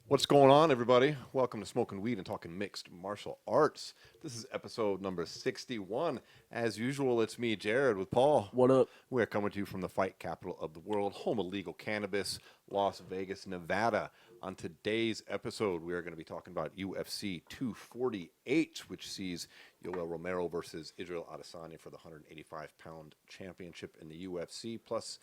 What's going on, everybody? Welcome to Smoking Weed and Talking Mixed Martial Arts. This is episode number 61. As usual, it's me, Jared, with Paul. What up? We're coming to you from the fight capital of the world, home of legal cannabis, Las Vegas, Nevada. On today's episode, we are going to be talking about UFC 248, which sees Yoel Romero versus Israel Adesanya for the 185-pound championship in the UFC, plus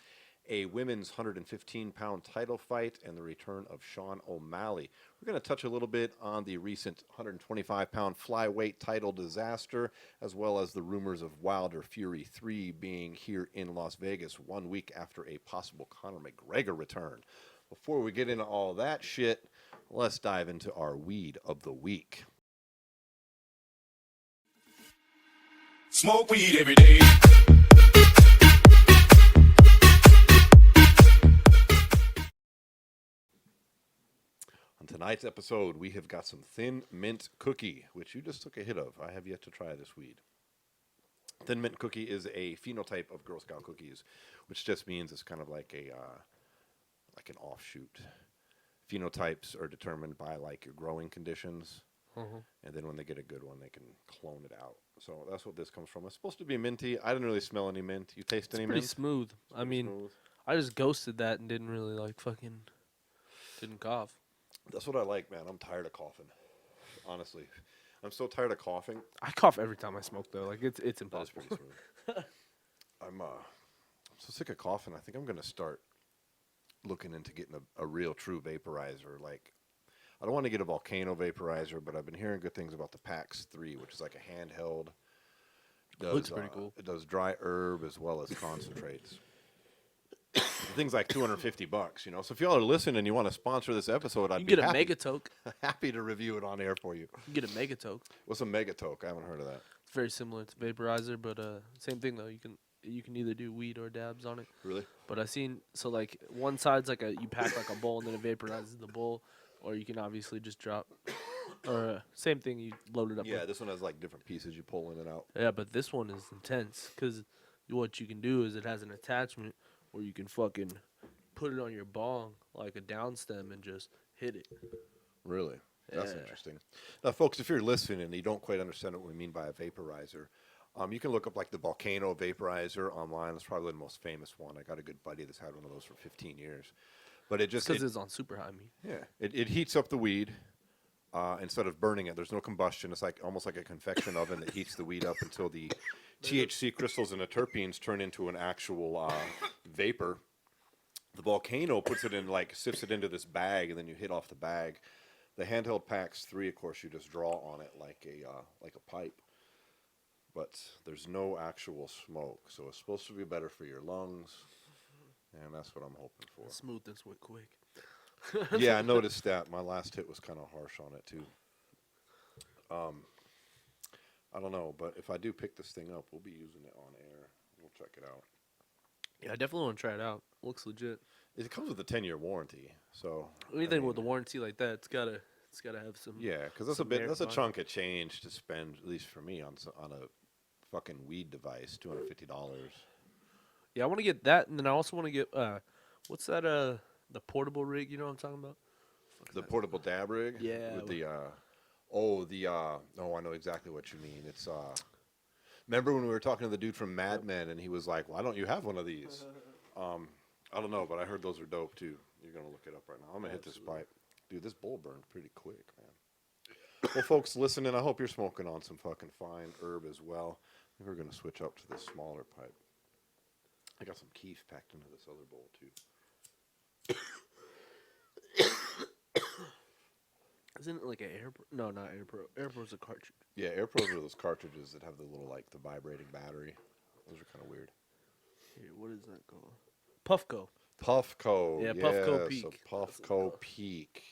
a women's 115-pound title fight and the return of Sean O'Malley. We're going to touch a little bit on the recent 125-pound flyweight title disaster, as well as the rumors of Wilder Fury 3 being here in Las Vegas 1 week after a possible Conor McGregor return. Before we get into all that shit, let's dive into our weed of the week. Smoke weed every day. On tonight's episode, we have got some Thin Mint Cookie, which you just took a hit of. I have yet to try this weed. Thin Mint Cookie is a phenotype of Girl Scout cookies, which just means it's kind of like a like an offshoot. Phenotypes are determined by like your growing conditions, and then when they get a good one, they can clone it out. So that's what this comes from. It's supposed to be minty. I didn't really smell any mint. You taste any mint? Pretty smooth. I mean, smooth. I just ghosted that and didn't really didn't cough. That's what I like, man. I'm tired of coughing. Honestly, I'm so tired of coughing. I cough every time I smoke though. Like it's That's impossible. pretty smooth. I'm so sick of coughing. I think I'm gonna start looking into getting a real true vaporizer. Like, I don't want to get a volcano vaporizer, but I've been hearing good things about the PAX 3, which is like a handheld. Looks pretty cool. It does dry herb as well as concentrates. The thing's like $250, you know. So if y'all are listening and you want to sponsor this episode, I'd You be can get a happy, Megatoke. happy to review it on air for you. You can get a Megatoke. What's a Megatoke? I haven't heard of that. It's very similar to vaporizer, but same thing though. You can either do weed or dabs on it. Really? But I seen like one side's like you pack like a bowl and then it vaporizes the bowl, or you can obviously just drop. Or same thing, you load it up. Yeah, with. this one has like different pieces you pull in and out. Yeah, but this one is intense because what you can do is it has an attachment where you can fucking put it on your bong like a down stem and just hit it. Really? That's Yeah. interesting. Now, folks, if you're listening and you don't quite understand what we mean by a vaporizer, you can look up like the Volcano vaporizer online. That's probably the most famous one. I got a good buddy that's had one of those for 15 years. But it just... Because it's on super high meat. Yeah. It heats up the weed instead of burning it. There's no combustion. It's like almost like a convection oven that heats the weed up until the THC crystals and the terpenes turn into an actual vapor. The Volcano puts it in, like, sifts it into this bag, and then you hit off the bag. The handheld PAX 3, of course, you just draw on it like a pipe. But there's no actual smoke, so it's supposed to be better for your lungs, and that's what I'm hoping for. Smooth this way quick. Yeah, I noticed that. My last hit was kind of harsh on it, too. I don't know, but if I do pick this thing up, we'll be using it on air. We'll check it out. Yeah, I definitely want to try it out. Looks legit. It comes with a 10-year warranty, so Anything with a warranty like that, it's gotta have some. yeah, because that's a chunk of change to spend, at least for me, on a fucking weed device, $250. Yeah, I want to get that, and then I also want to get what's that? The portable rig. You know what I'm talking about? The portable dab rig. Yeah. With the I know exactly what you mean. It's remember when we were talking to the dude from Mad Men, and he was like, "Why don't you have one of these?" I don't know, but I heard those are dope too. You're gonna look it up right now. I'm gonna hit this pipe, dude. This bowl burned pretty quick, man. Well, folks, listening, I hope you're smoking on some fucking fine herb as well. I think we're gonna switch up to this smaller pipe. I got some keef packed into this other bowl too. Isn't it like an Air Pro? No, not Air Pro. Air Pro's a cartridge. Yeah, Air Pros are those cartridges that have the little the vibrating battery. Those are kind of weird. Here, what is that called? Puffco. Puffco. Yeah, Puffco Peak. So Puffco Peak.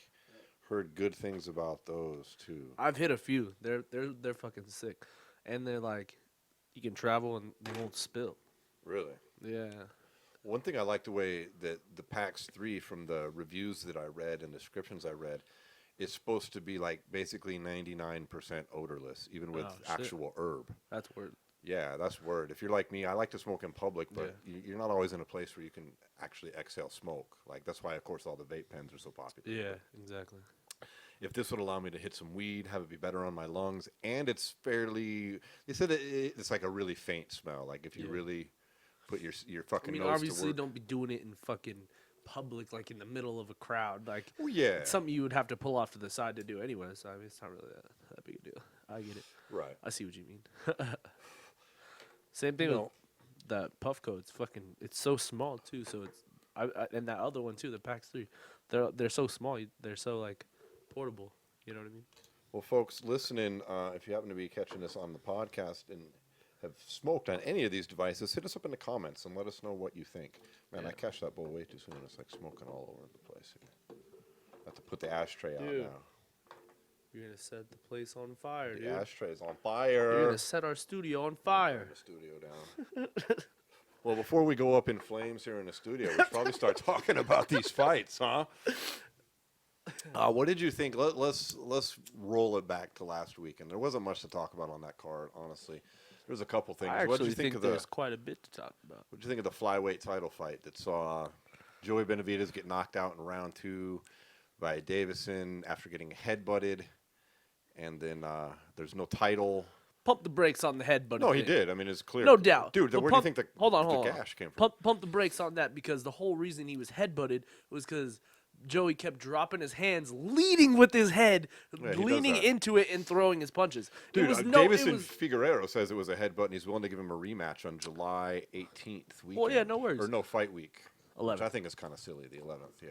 Heard good things about those too. I've hit a few. They're fucking sick, and they're like, you can travel and they won't spill. Really? Yeah. One thing I like the way that the PAX 3 from the reviews that I read and descriptions I read, it's supposed to be like basically 99% odorless, even with Oh, shit. actual herb. That's weird. Yeah, that's word. If you're like me, I like to smoke in public, but you're not always in a place where you can actually exhale smoke. Like, that's why, of course, all the vape pens are so popular. Yeah, exactly. If this would allow me to hit some weed, have it be better on my lungs, and it's fairly, they said it's like a really faint smell. Like, if you really put your fucking nose obviously, to work. don't be doing it in fucking public, like in the middle of a crowd. Like, Oh, yeah. it's something you would have to pull off to the side to do anyway. So I mean, it's not really that big a deal. I get it. Right. I see what you mean. Same thing with that puff coat. It's fucking. It's so small too. So it's and that other one too. The PAX 3. They're so small. They're so like portable. You know what I mean? Well, folks, listening, if you happen to be catching this on the podcast and have smoked on any of these devices, hit us up in the comments and let us know what you think. Man, I catch that bowl way too soon. It's like smoking all over the place. I have to put the ashtray out now. You're gonna set the place on fire, The dude. ashtray's on fire. You're gonna set our studio on fire. Turn the studio down. Well, before we go up in flames here in the studio, we should probably start talking about these fights, huh? What did you think? Let's roll it back to last week, and there wasn't much to talk about on that card, honestly. There's a couple things. I What did actually you think of there's quite a bit to talk about. What did you think of the flyweight title fight that saw Joey Benavidez get knocked out in round 2 by Davison after getting headbutted, and then there's no title. Pump the brakes on the head, but No, he did. I mean, it's clear. No doubt. Dude, But where do you think the the gash came from? Pump the brakes on that, because the whole reason he was headbutted was because Joey kept dropping his hands, leading with his head, Yeah, he does leaning that. into it and throwing his punches. Dude, it was Davison Figueroa says it was a headbutt, and he's willing to give him a rematch on July 18th. Weekend. Well, yeah, no worries. Or no, fight week. 11th. Which I think is kind of silly, the 11th, yeah.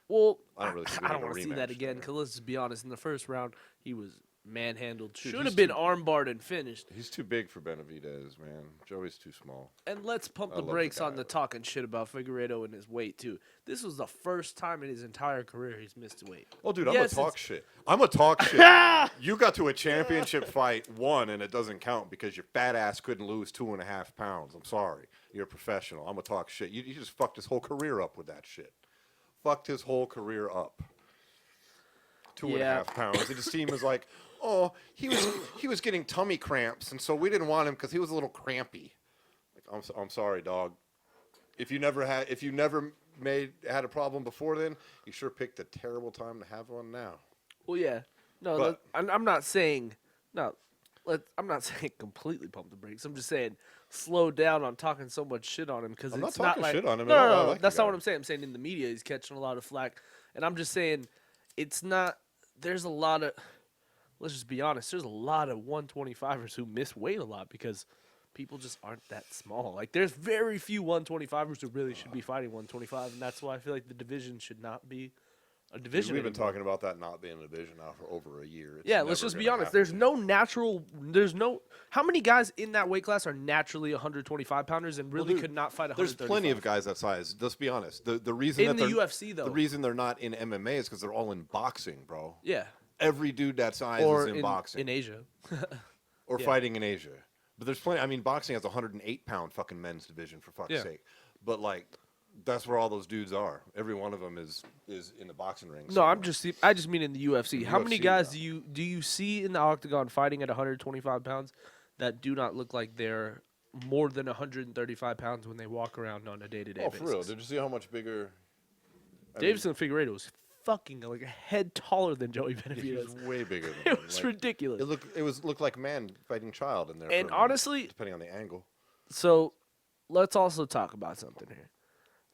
Well, I don't really think we I don't need a want to see that rematch again, there. because let's just be honest. In the first round, he was manhandled. Dude, Should he's have been too- armbarred and finished. He's too big for Benavidez, man. Joey's too small. And let's pump I the love the brakes guy, on the but- talking shit about Figueiredo and his weight, too. This was the first time in his entire career he's missed weight. Oh, dude, Yes, I'm it's- a talk shit. I'm a talk shit. You got to a championship fight, won, and it doesn't count because your fat ass couldn't lose 2.5 pounds. I'm sorry. You're a professional. I'm a talk shit. You just fucked his whole career up with that shit. Fucked his whole career up. 2.5 pounds. And his team was like, oh, he was getting tummy cramps, and so we didn't want him because he was a little crampy. Like, I'm sorry, dog. If you never had a problem before then, you sure picked a terrible time to have one now. Well, yeah. No, But- I'm not saying I'm not saying completely pump the brakes. I'm just saying slow down on talking so much shit on him, because I'm it's not talking like, shit on him No, at all. I no, like the that's not guy. what I'm saying. I'm saying in the media he's catching a lot of flack, and I'm just saying it's not. There's a lot of. Let's just be honest. There's a lot of 125ers who miss weight a lot because people just aren't that small. Like, there's very few 125ers who really should be fighting 125, and that's why I feel like the division should not be a division. We've been anymore. talking about that not being a division now for over a year. It's Yeah, let's never just be gonna honest. happen. There's no. How many guys in that weight class are naturally 125 pounders and really dude, could not fight There's 135? plenty of guys that size. Let's be honest. The reason In that the they're UFC, though. the reason they're not in MMA is because they're all in boxing, bro. Yeah, Every dude that size or is in boxing in Asia. or yeah. fighting in Asia. But there's plenty. I mean, boxing has a 108-pound fucking men's division, for fuck's Yeah. sake. But like, that's where all those dudes are. Every one of them is in the boxing ring. No, I just mean in the UFC. How many UFC, guys yeah. do you see in the octagon fighting at 125 pounds that do not look like they're more than 135 pounds when they walk around on a day-to-day Oh, basis? for real? Did you see how much bigger? I mean, Davison Figueiredo was fucking like a head taller than Joey he Benavidez. was way bigger. Than It him. was Like, ridiculous. It looked like man fighting child in there. And for a minute, honestly, depending on the angle. so let's also talk about something here.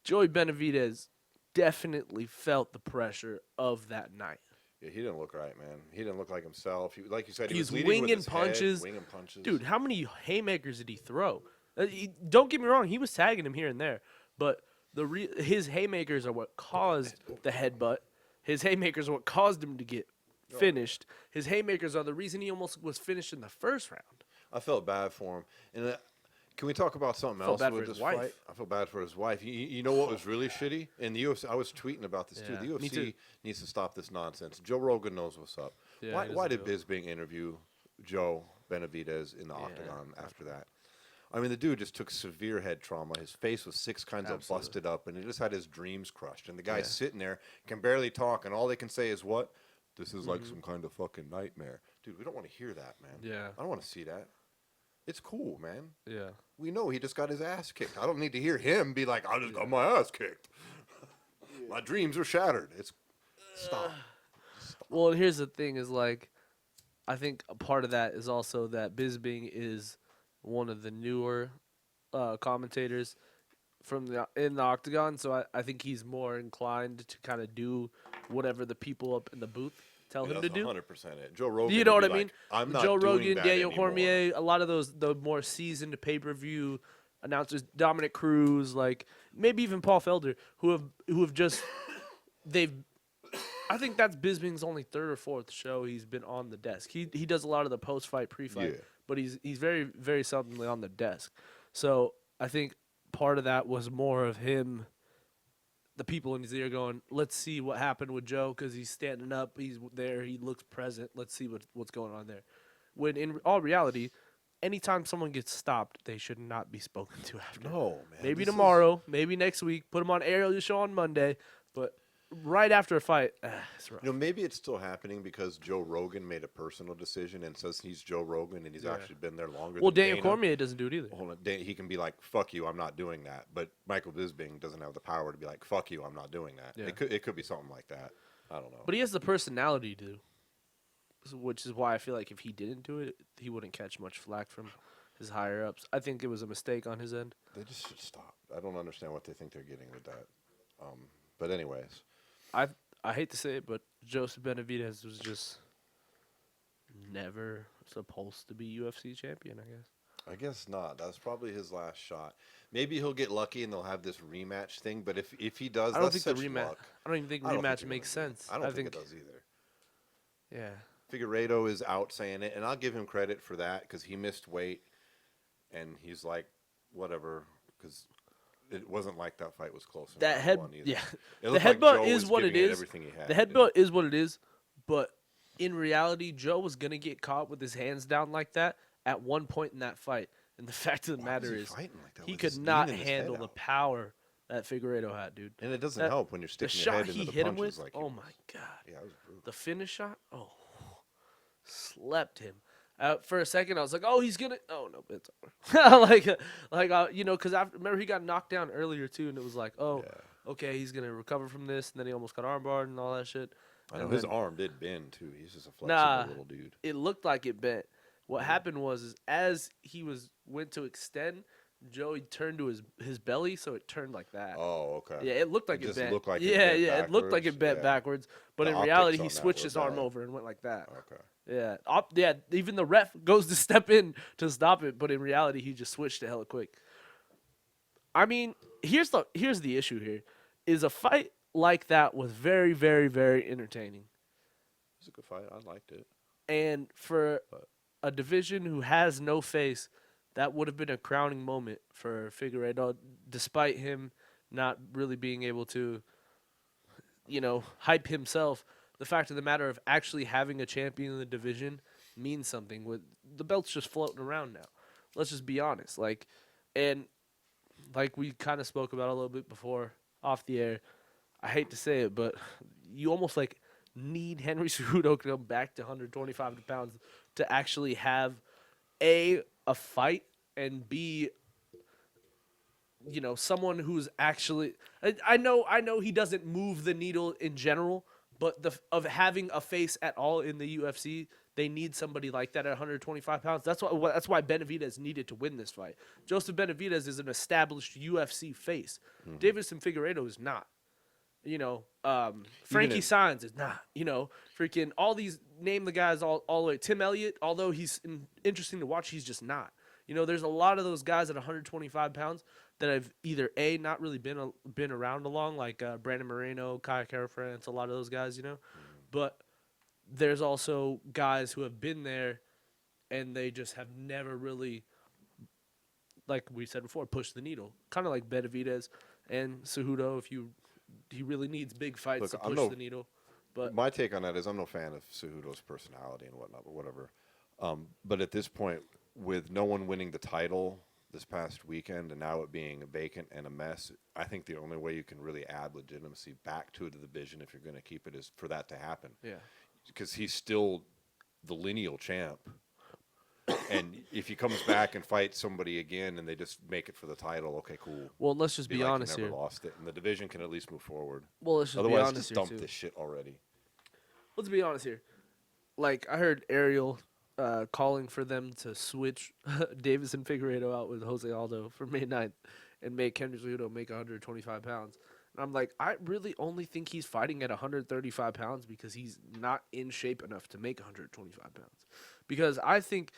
Joey Benavidez definitely felt the pressure of that night. Yeah, he didn't look right, man. He didn't look like himself. Like you said, he He's was leading with winging his punches. Head, winging punches. Dude, how many haymakers did he throw? Don't get me wrong, he was tagging him here and there, but his haymakers are what caused the headbutt. His haymakers are what caused him to get finished. His haymakers are the reason he almost was finished in the first round. I felt bad for him. And can we talk about something else bad with for his this wife. fight? I feel bad for his wife. You know what was really shitty? In the UFC, I was tweeting about this Yeah, too. The me too. UFC needs to stop this nonsense. Joe Rogan knows what's up. Yeah, why he why doesn't did do it. Bisping interview Joe Benavidez in the octagon after that? I mean, the dude just took severe head trauma. His face was 6 kinds of Absolutely. busted up, and he just had his dreams crushed. And the guy's sitting there, can barely talk, and all they can say is what? This is like some kind of fucking nightmare. Dude, we don't want to hear that, man. Yeah. I don't want to see that. It's cool, man. Yeah. We know he just got his ass kicked. I don't need to hear him be like, I just got my ass kicked. My dreams are shattered. Stop. Well, and here's the thing is, like, I think a part of that is also that Bisping is one of the newer commentators in the octagon, so I think he's more inclined to kind of do whatever the people up in the booth tell him to do. 100% it. Joe Rogan. You know what I like, mean? I'm not Joe doing Rogan, that Daniel anymore. Cormier, a lot of the more seasoned pay-per-view announcers, Dominic Cruz, like maybe even Paul Felder, who have just I think that's Bisping's only third or fourth show he's been on the desk. He does a lot of the post-fight, pre-fight, but he's very, very seldomly on the desk. So I think part of that was more of him, the people in his ear going, let's see what happened with Joe because he's standing up, he's there, he looks present. Let's see what's going on there. When in all reality, anytime someone gets stopped, they should not be spoken to after. No, man. Maybe tomorrow, maybe next week. Put him on Ariel show on Monday, but right after a fight, it's rough. Maybe it's still happening because Joe Rogan made a personal decision and says he's Joe Rogan and he's actually been there longer Well, than Daniel Dana. Cormier doesn't do it either. Hold on. He can be like, fuck you, I'm not doing that. But Michael Bisping doesn't have the power to be like, fuck you, I'm not doing that. Yeah. It could be something like that. I don't know. But he has the personality to, which is why I feel like if he didn't do it, he wouldn't catch much flack from his higher ups. I think it was a mistake on his end. They just should stop. I don't understand what they think they're getting with that. But anyways. I hate to say it, but Joseph Benavidez was just never supposed to be UFC champion, I guess. I guess not. That's probably his last shot. Maybe he'll get lucky and they'll have this rematch thing. But if he does, I don't that's think the such rematch. luck. I don't even think I don't think rematch they're makes gonna do sense. it. I don't think it does either. Yeah. Figueiredo is out saying it, and I'll give him credit for that because he missed weight, and he's like, whatever, because it wasn't like that fight was close. That head, yeah. The looked like headbutt Joe is was what it giving is. everything he had, The headbutt is what it is, but in reality, Joe was gonna get caught with his hands down like that at one point in that fight. And the fact of the matter is, fighting like that he with could his not knee and his handle head the out? power that Figueiredo had, dude. And it doesn't That- help when you're The sticking your shot head he into the hit him punches with, like he oh was. my god, Yeah, it was brutal. the finish shot, oh, slept him. For a second, I was like, "Oh, he's gonna." Oh no, it's over. Because I remember he got knocked down earlier too, and it was like, "Oh, okay, he's gonna recover from this." And then he almost got armbarred and all that shit. I know And his then- arm did bend too. He's just a flexible Nah, little dude. it looked like it bent. What happened was as he went to extend, Joey turned to his belly, so it turned like that. Oh, okay. Yeah, it looked like it just bent. looked like it yeah, bent it looked like backwards. it bent Yeah. backwards, but The in optics reality, on he that switched were his arm bad. over and went like that. Okay. Yeah, even the ref goes to step in to stop it, but in reality, he just switched it hella quick. I mean, here's the issue here, is a fight like that was very, very, very entertaining, It was a good fight. I liked it. and for a division who has no face, that would have been a crowning moment for Figueiredo, despite him not really being able to, hype himself. The fact of the matter of actually having a champion in the division means something. With the belt's just floating around now. Let's just be honest. Like we kind of spoke about a little bit before off the air. I hate to say it, but you almost need Henry Cejudo to come back to 125 pounds to actually have a fight and B, someone who's actually. I know he doesn't move the needle in general, but of having a face at all in the UFC, they need somebody like that at 125 pounds. That's why Benavidez needed to win this fight. Joseph Benavidez is an established UFC face. Deiveson Figueiredo is not. Frankie Saenz is not. Freaking all these, name the guys all the way. Tim Elliott, although he's interesting to watch, he's just not. There's a lot of those guys at 125 pounds that have either not really been around along, like Brandon Moreno, Kaya Kara France, a lot of those guys, But there's also guys who have been there, and they just have never really, like we said before, pushed the needle. Kind of like Benavidez and Cejudo. He really needs big fights to push the needle. But my take on that is I'm no fan of Cejudo's personality and whatnot, but whatever. But at this point, with no one winning the title this past weekend and now it being vacant and a mess, I think the only way you can really add legitimacy back to the division, if you're going to keep it, is for that to happen. yeah, because he's still the lineal champ. And if he comes back and fights somebody again and they just make it for the title, okay, cool. Well, let's just be like honest he never here. lost it, and the division can at least move forward. Well, let's just Otherwise, be honest just here dump too. this shit already. Let's be honest here. Like, I heard Ariel calling for them to switch Davis and Figueiredo out with Jose Aldo for May 9th and make Henry Cejudo make 125 pounds. And I'm like, I really only think he's fighting at 135 pounds because he's not in shape enough to make 125 pounds. Because I think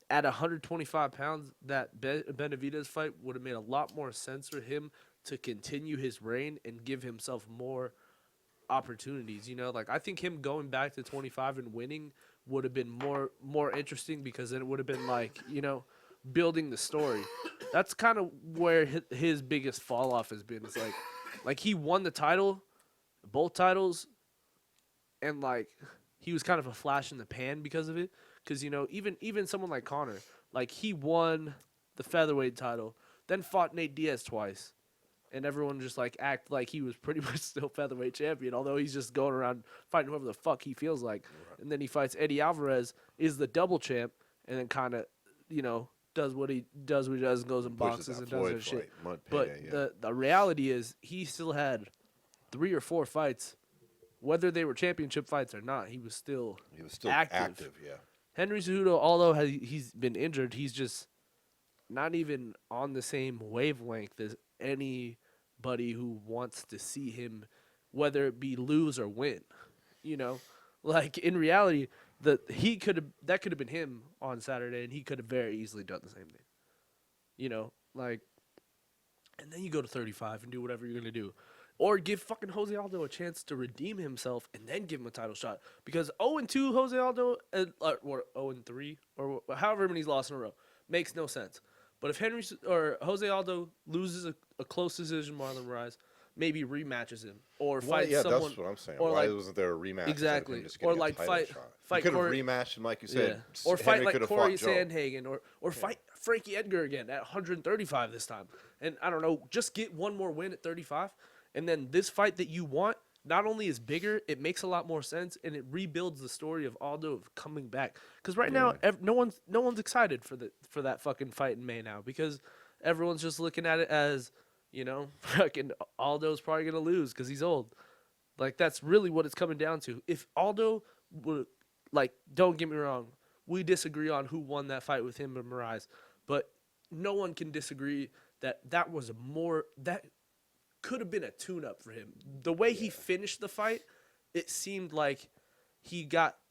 at 125 pounds, that Benavidez fight would have made a lot more sense for him to continue his reign and give himself more opportunities. You know, like, I think him going back to 25 and winning would have been more interesting, because then it would have been like, you know, building the story. That's kind of where his biggest fall off has been. It's like he won the title, both titles, and like he was kind of a flash in the pan because of it. Because, you know, even someone like Conor, like, he won the featherweight title, then fought Nate Diaz twice, and everyone just like act like he was pretty much still featherweight champion, although he's just going around fighting whoever the fuck he feels like. Right. And then he fights Eddie Alvarez, is the double champ, and then kind of, you know, does what he does, and goes and boxes and does his shit. But the reality is, he still had 3 or 4 fights, whether they were championship fights or not. He was still active. Yeah. Henry Cejudo, although he's been injured, he's just not even on the same wavelength as anybody who wants to see him, whether it be lose or win. You know, like, in reality, that could have been him on Saturday, and he could have very easily done the same thing. You know, like, and then you go to 35 and do whatever you're gonna do. Or give fucking Jose Aldo a chance to redeem himself and then give him a title shot. Because 0-2 Jose Aldo, or 0-3, or however many he's lost in a row, makes no sense. But if Jose Aldo loses a close decision, Marlon Moraes maybe rematches him or fights someone. That's what I'm saying. Or Why like, wasn't there a rematch? Exactly. Or like fight could have rematched him, like you said. Yeah. Or fight like Corey Joe. Sandhagen, or fight Frankie Edgar again at 135 this time. And I don't know, just get one more win at 35. And then this fight that you want not only is bigger, it makes a lot more sense, and it rebuilds the story of Aldo of coming back. Because right now, no one's excited for that fucking fight in May now, because everyone's just looking at it as, you know, fucking Aldo's probably gonna lose because he's old. Like, that's really what it's coming down to. If Aldo would, like, don't get me wrong, we disagree on who won that fight with him and Moraes, but no one can disagree that was that could have been a tune-up for him. The way he finished the fight, it seemed like he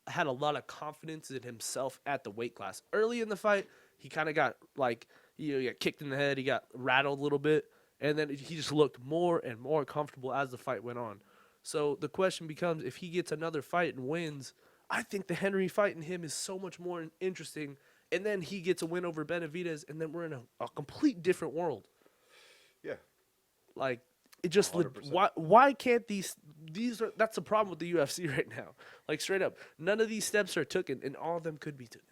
had a lot of confidence in himself at the weight class. Early in the fight, he kind of got, like, he got kicked in the head, he got rattled a little bit, and then he just looked more and more comfortable as the fight went on. So the question becomes, if he gets another fight and wins, I think the Henry fight in him is so much more interesting, and then he gets a win over Benavidez, and then we're in a complete different world. Yeah. Like, it just why can't these are, that's the problem with the UFC right now. Like, straight up, none of these steps are taken, and all of them could be taken.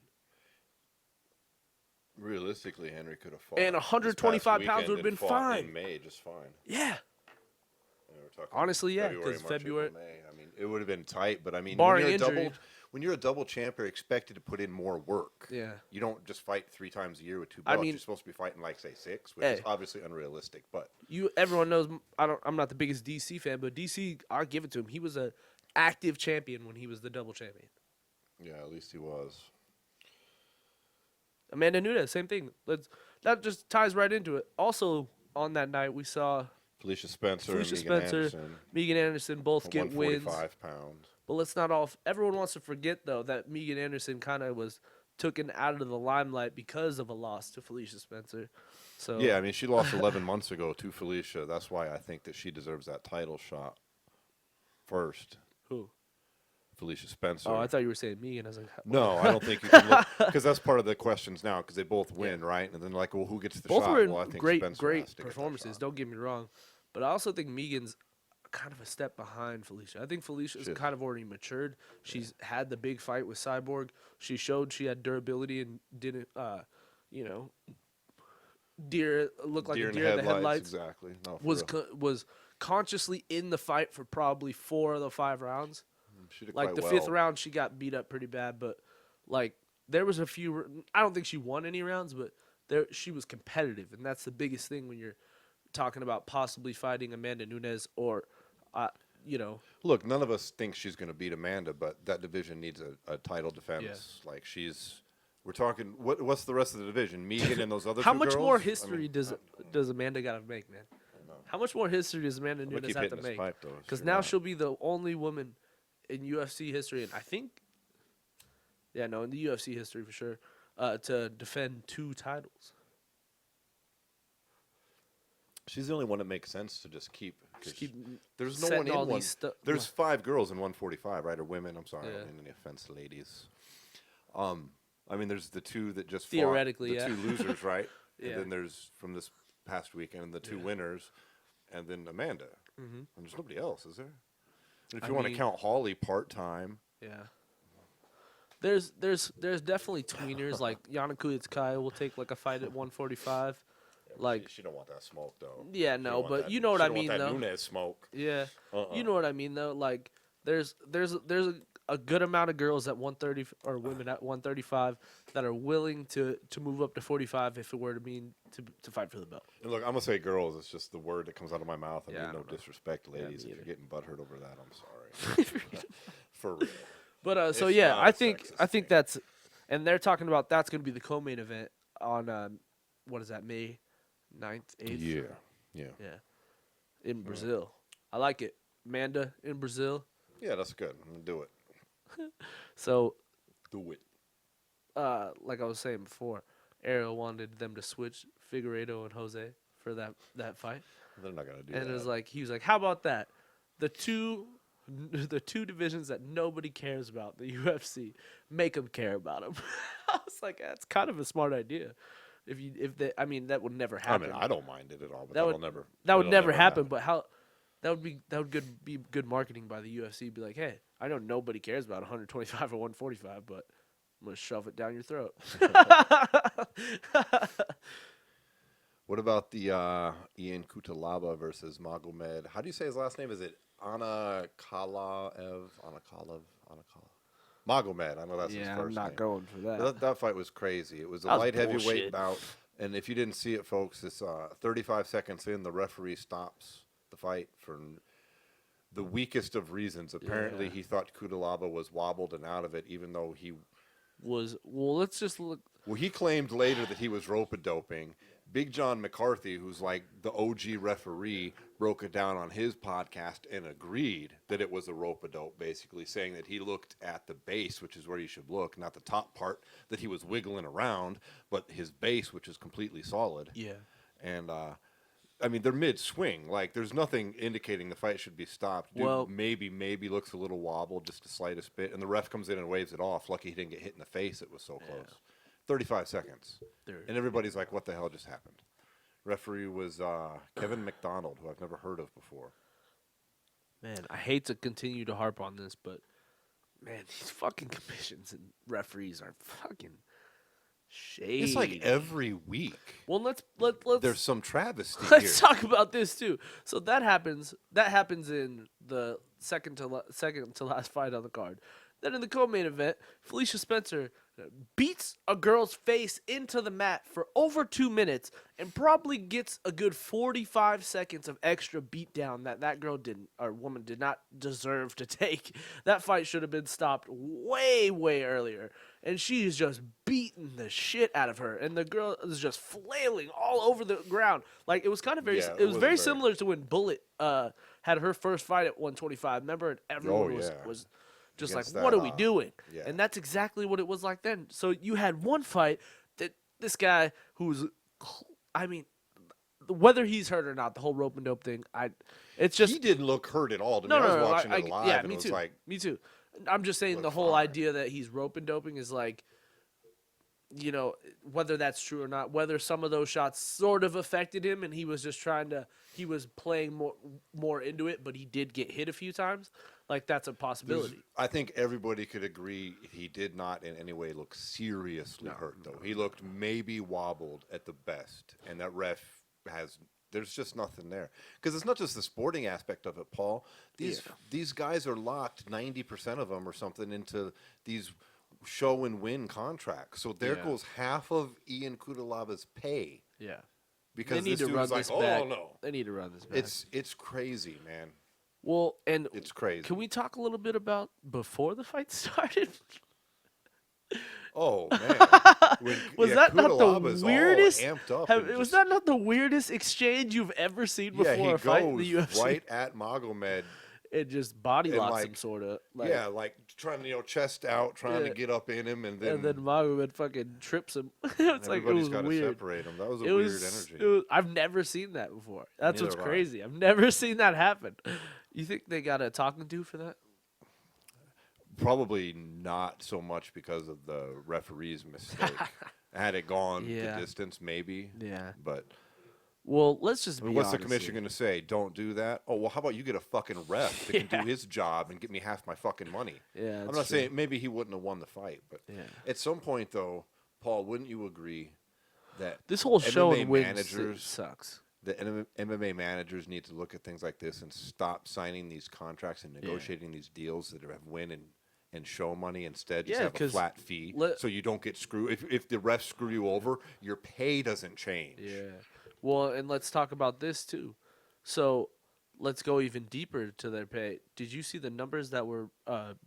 Realistically, Henry could have fought. And 125 pounds would have been fine. In May, just fine. Yeah. We're talking honestly, yeah, because February. May. I mean, it would have been tight, but I mean, barring injury. When you're a double champ, you're expected to put in more work. Yeah. You don't just fight 3 times a year with 2 belts. You're supposed to be fighting, like, say, 6, which is obviously unrealistic. But everyone knows I'm not the biggest DC fan, but DC, I'll give it to him. He was an active champion when he was the double champion. Yeah, at least he was. Amanda Nunes, same thing. That just ties right into it. Also, on that night, we saw Felicia Spencer, Megan Anderson both get wins. 145 pounds. But let's not all. Everyone wants to forget, though, that Megan Anderson kind of was taken out of the limelight because of a loss to Felicia Spencer. So yeah, I mean, she lost 11 months ago to Felicia. That's why I think that she deserves that title shot first. Who? Felicia Spencer. Oh, I thought you were saying Megan. I was like, no, I don't think you can look, because that's part of the questions now, because they both win, right? And then, like, well, who gets the both shot? were Well, I think great Spencer performances. Don't get me wrong, but I also think Megan's kind of a step behind Felicia. I think Felicia's kind of already matured. She's had the big fight with Cyborg. She showed she had durability and didn't, look like a deer in the headlights. Exactly. No, was consciously in the fight for probably 4 of the 5 rounds. She did Like quite the well. fifth round, she got beat up pretty bad, but like there was a few. I don't think she won any rounds, but she was competitive, and that's the biggest thing when you're talking about possibly fighting Amanda Nunes or, you know, Look, none of us think she's going to beat Amanda, but that division needs a title defense. Like we're talking. What's the rest of the division? Megan and those other how two much girls? more I history mean, does Amanda gotta make, man? How much more history does Amanda I'm gonna Nunes keep have hitting to this make? pipe though. Because You're now not. she'll be the only woman in UFC history, and I think, yeah, no, in the UFC history for sure, to defend 2 titles. She's the only one that makes sense to just keep. 'Cause Just keep there's no setting one in all one. these There's 5 girls in 145, right? Or women. I'm sorry, I Yeah. don't mean any offense to ladies. I mean, there's the 2 that just Theoretically, fought, the yeah. 2 losers, right? Yeah. And then there's from this past weekend the 2 Yeah. winners, and then Amanda. Mm-hmm. And there's nobody else, is there? And if I you want to mean- count Holly part time, Yeah. There's definitely tweeners like Yana Kuyatskaya will take like a fight at 145. Like, she don't want that smoke though. yeah, She no, don't want but that- you know what she I don't want mean, that though. Nunes smoke. Yeah, Uh-uh. you know what I mean though. Like, there's a good amount of girls at 130 or women at 135 that are willing to move up to 45 if it were to mean to fight for the belt. And look, I'm gonna say girls. It's just the word that comes out of my mouth. I Yeah, I mean, no don't know. disrespect, me ladies. If either. you're getting butthurt over that, I'm sorry. For real. But so It's yeah, not I a think sexist that's, and they're talking about that's going to be the co-main event on what is that, May 9th, 8th? Yeah. In Brazil. I like it. Amanda in Brazil. Yeah, that's good. I'm gonna do it. So, Do it. like I was saying before, Ariel wanted them to switch Figueiredo and Jose for that fight, They're not gonna do and that. it was like he was like, "How about that? The two divisions that nobody cares about, the UFC, make them care about them." I was like, "That's kind of a smart idea." I mean, that would never I happen. mean, I don't mind it at all, but That would- that'll never. That would it'll never happen, but how that would be good marketing by the UFC. Be like, hey, I know nobody cares about 125 or 145, but I'm gonna shove it down your throat. What about the Ian Kutalaba versus Magomed? How do you say his last name? Is it Anakalaev? Magomed. I know that's his first name. going for That fight was crazy. It was a That was light heavyweight bullshit. bout, and if you didn't see it, folks, it's 35 seconds in, the referee stops the fight for the weakest of reasons. Apparently, Yeah. he thought Kutalaba was wobbled and out of it, even though Let's just look. well, he claimed later that he was rope-a-doping. Big John McCarthy, who's like the OG referee, broke it down on his podcast and agreed that it was a rope-a-dope, basically saying that he looked at the base, which is where you should look, not the top part that he was wiggling around, but his base, which is completely solid. Yeah. And, I mean, they're mid-swing. Like, there's nothing indicating the fight should be stopped. Dude Well- maybe looks a little wobbled, just the slightest bit, and the ref comes in and waves it off. Lucky he didn't get hit in the face. It was so close. 35 seconds. And everybody's like, what the hell just happened? Referee was Kevin McDonald, who I've never heard of before. Man, I hate to continue to harp on this, but man, these fucking commissions and referees are fucking shady. It's like every week well, let's there's some travesty let's here. talk about this too. So that happens in the second to last fight on the card. Then in the co-main event, Felicia Spencer beats a girl's face into the mat for over 2 minutes and probably gets a good 45 seconds of extra beatdown that girl woman did not deserve to take. That fight should have been stopped way earlier. And she is just beating the shit out of her, and the girl is just flailing all over the ground. Like, it was kind of very. Yeah, it was very very- similar to when Bullet had her first fight at 125. Remember, and everyone was just Against like, "What that, are we doing?" yeah. And that's exactly what it was like then. So you had one fight that this guy who's, I mean, whether he's hurt or not, the whole rope and dope thing, it's just He didn't look hurt at all to me. no, I was no, watching it live, yeah, and me it was too. like, Me too. I'm just saying looked the whole fine. idea that he's rope and doping is like, you know, whether that's true or not, whether some of those shots sort of affected him and he was just he was playing more into it, but he did get hit a few times. Like, that's a possibility. I think everybody could agree he did not in any way look seriously hurt, though. He looked maybe wobbled at the best, and that ref has there's just nothing there. Because it's not just the sporting aspect of it, Paul. These guys are locked 90% of them or something into these show and win contracts. So there goes half of Ian Kudalava's pay. Yeah. Because they need this to run dude's like, this oh back. no, They need to run this back. it's crazy, man. Well, and It's crazy. can we talk a little bit about before the fight started? Oh man, Was that not the Kudalava's all weirdest? amped up and Was just- that not the weirdest exchange you've ever seen before Yeah, he a fight in goes the UFC? right at Magomed. It just body and, locks like, him, sort of. Yeah, like trying to chest out, trying to Yeah. get up in him, and then Magomed fucking trips him. It's like it everybody's was got to weird. separate him. That was a It weird was, energy. I've never seen that before. That's what's Neither have I. crazy. I've never seen that happen. You think they got a talking to for that? Probably not so much because of the referee's mistake. Had it gone Yeah. the distance, maybe. Yeah. But Well, let's just be what's the honest commission here. going to say? Don't do that. Oh well, how about you get a fucking ref that can do his job and get me half my fucking money? Yeah, I'm that's not true. saying maybe he wouldn't have won the fight, but Yeah. at some point though, Paul, wouldn't you agree that This whole show MMA and win managers sucks. the MMA managers need to look at things like this and stop signing these contracts and negotiating these deals that have win and show money, instead just Yeah, have a 'cause flat fee so you don't get screwed. If the refs screw you over, your pay doesn't change. Yeah. Well, and let's talk about this too. So let's go even deeper to their pay. Did you see the numbers that were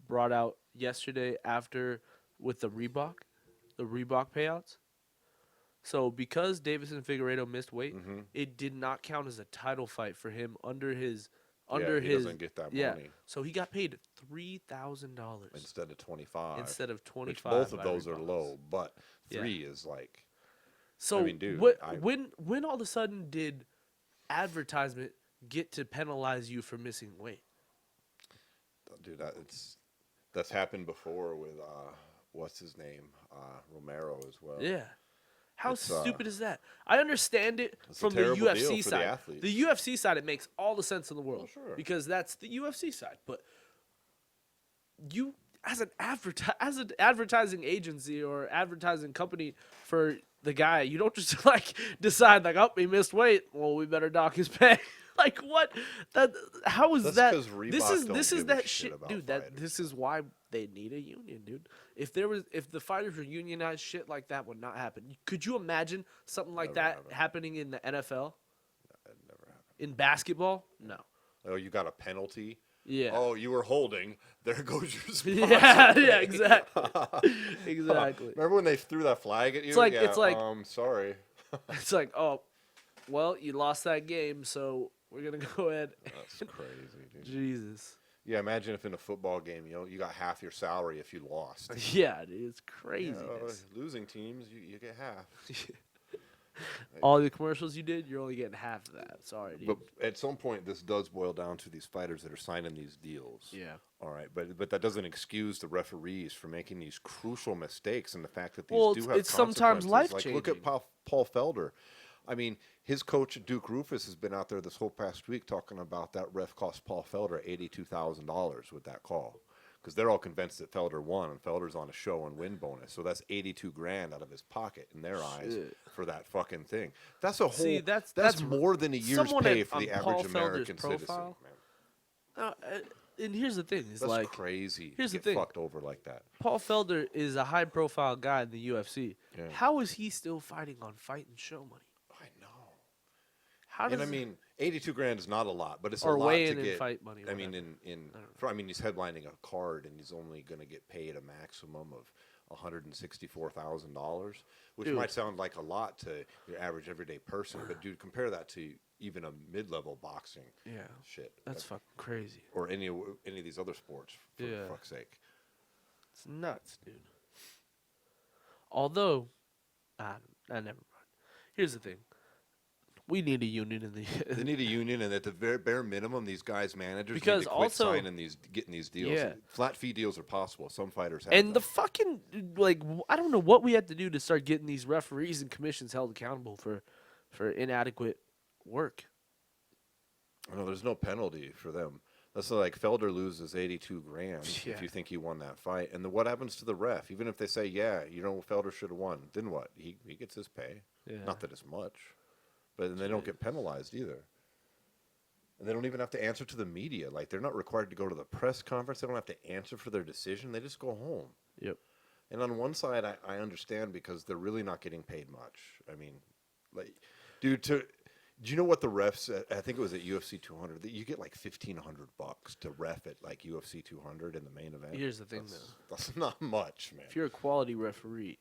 brought out yesterday after with the Reebok payouts? So because Davison Figueiredo missed weight, it did not count as a title fight for him under his he doesn't get that money. So he got paid $3,000 Instead of 25. instead of 25. Which both of by those are Reeboks. low, but Yeah. 3 is like So I mean, dude, when all of a sudden did advertisement get to penalize you for missing weight? dude, that's happened before with what's his name? Romero as well. Yeah. How It's, stupid is that? I understand it it's a from the terrible deal UFC for the side. athletes. The UFC side, it makes all the sense in the world sure. because that's the UFC side. But you, as an advertising agency or advertising company for the guy, you don't just like decide like, oh, he missed weight. Well, we better dock his pay. Like what? How is That's that? 'cause Reebok This don't is give a that shit shit, about dude. fighters. This is why they need a union, dude. If the fighters were unionized, shit like that would not happen. Could you imagine something like Never that happen. happening in the NFL? That never happened. In basketball? No. Oh, you got a penalty? Yeah. Oh, you were holding. There goes your sponsor. Yeah, exactly. Exactly. Remember when they threw that flag at you? It's like- yeah, it's like- sorry. It's like, oh, well, you lost that game, so we're gonna go ahead. That's crazy, dude. Jesus. Yeah, imagine if in a football game, you got half your salary if you lost. Yeah, dude, it's You craziness. know, losing teams, you get half. All the commercials you did, you're only getting half of that. Sorry, dude. But at some point, this does boil down to these fighters that are signing these deals. Yeah. All right, but that doesn't excuse the referees for making these crucial mistakes and the fact that these Well, do it's- have it's sometimes consequences. Like, look at life-changing. Paul Felder. I mean, his coach Duke Rufus has been out there this whole past week talking about that ref cost Paul Felder $82,000 with that call, because they're all convinced that Felder won and Felder's on a show and win bonus. So that's $82,000 out of his pocket in their eyes Shit. for that fucking thing. That's a whole. See, that's that's more than a year's someone pay at- for the on Paul average Felder's American citizen. profile, Man. And here's the thing: is That's like crazy. here's to the get thing. fucked over like that. Paul Felder is a high-profile guy in the UFC. Yeah. How is he still fighting on fight and show money? I know. How does And I mean, $82,000 is not a lot, but it's Or a lot weigh-in to and get. fight money, I mean, whatever. he's headlining a card, and he's only going to get paid a maximum of $164,000, which Dude. might sound like a lot to your average everyday person, but dude, compare that to even a mid-level boxing. Yeah, Shit, that's fucking crazy. or any of these other sports. For Yeah. fuck's sake. It's nuts, dude. Although, never mind. Here's the thing: we need a union in They the. need a union, and at the very bare minimum, these guys, managers, Because need to quit also- getting these deals. Yeah. Flat fee deals are possible. Some fighters have And them. the fucking I don't know what we have to do to start getting these referees and commissions held accountable for inadequate work. No, there's no penalty for them. That's like Felder loses $82,000 Yeah. if you think he won that fight. And then what happens to the ref? Even if they say, yeah, Felder should have won, then what? He gets his pay. Yeah. Not that it's much. but then they don't get penalized either. And they don't even have to answer to the media. Like, they're not required to go to the press conference. They don't have to answer for their decision. They just go home. Yep. And on one side, I understand because they're really not getting paid much. I mean, like, dude, do you know what the refs? I think it was at UFC 200. You get like $1,500 to ref at like UFC 200 in the main event. Here's the thing, that's not much, man. if you're a quality referee,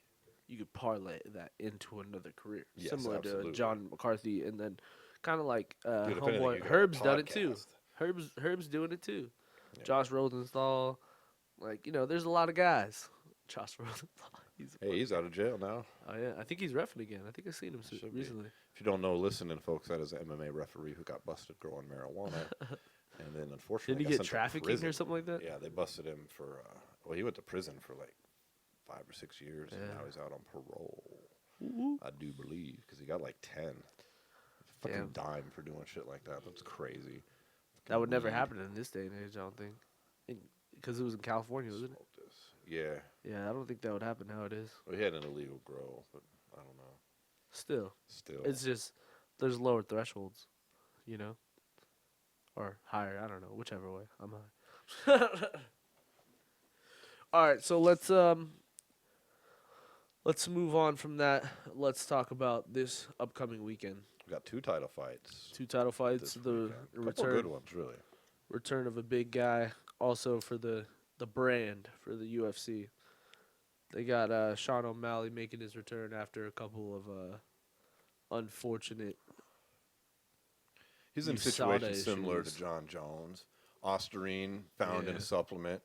you could parlay that into another career, Yes, similar absolutely. to John McCarthy, and then kind of like Dude, if anything, homeboy you got a Herb's done it too. podcast. Herb's doing it too. Yeah. Josh Rosenthal, like there's a lot of guys. Josh Rosenthal, He's out of jail now. Oh yeah, I think he's reffing again. I think I've seen him Should be. recently. If you don't know, listening, folks, that is an MMA referee who got busted growing marijuana. And then, unfortunately, Did he got get sent to trafficking prison. or something like that? Yeah, they busted him for, he went to prison for like 5 or 6 years, and now Yeah. he's out on parole. Ooh. I do believe, because he got like 10. Fucking Damn. dime for doing shit like that. That's crazy. That would never weed. happen in this day and age, I don't think. Because it was in California, wasn't it? Smoke this. Yeah. Yeah, I don't think that would happen nowadays. Well, he had an illegal grow, but I don't know. Still, Still. it's just there's lower thresholds, or higher. I don't know, whichever way. I'm high. All right, so let's move on from that. Let's talk about this upcoming weekend. We got 2 title fights. 2 title fights. this The weekend. Couple good ones, really. return of a big guy, also for the brand for the UFC. They got Sean O'Malley making his return after a couple of unfortunate. He's in a USADA situation similar issues. to John Jones. Osterine found in Yeah. a supplement.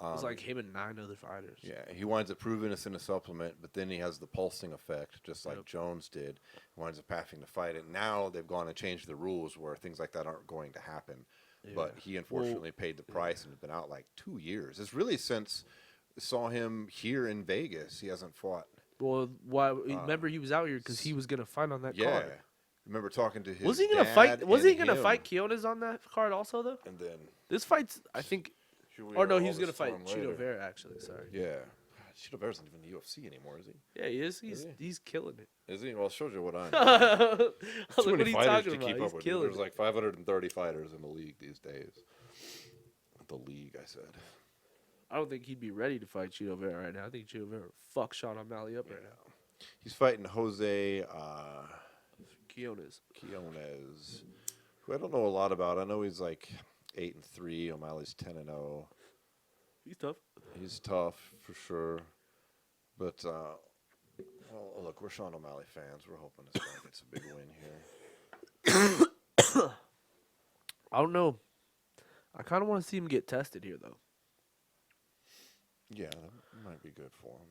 It was like him and 9 other fighters. Yeah, he winds up proving us in a supplement, but then he has the pulsing effect, just like Yep. Jones did. He winds up having to fight it. Now they've gone and changed the rules where things like that aren't going to happen. But Yeah. he unfortunately paid the price and has been out like 2 years. It's really since saw him here in Vegas. He hasn't fought. Well, why? Remember, he was out here because he was gonna fight on that Yeah. card. Remember talking to his Was he gonna dad fight? Was he and gonna him, fight Quiones on that card also though? And then This fight's, I think. should we Or no, all he was gonna this fight time Chito later? Vera. Actually, sorry. Yeah. Chito Vera's not even in the UFC anymore, is he? Yeah, he is. Is he? He's killing it. Is he? Well, it shows you what I know. I was Too like, what many are you fighters talking to about? keep He's up with. killing There's it. like 530 fighters in the league these days. The league, I said. I don't think he'd be ready to fight Chito Vera right now. I think Chito Vera would fuck Sean O'Malley up right now. He's fighting Jose Quiones. Quiones, who I don't know a lot about. I know he's like 8-3. O'Malley's 10-0. He's tough. He's tough for sure. But well, look, we're Sean O'Malley fans. We're hoping this guy gets a big win here. I don't know. I kind of want to see him get tested here, though. Yeah, that might be good for him.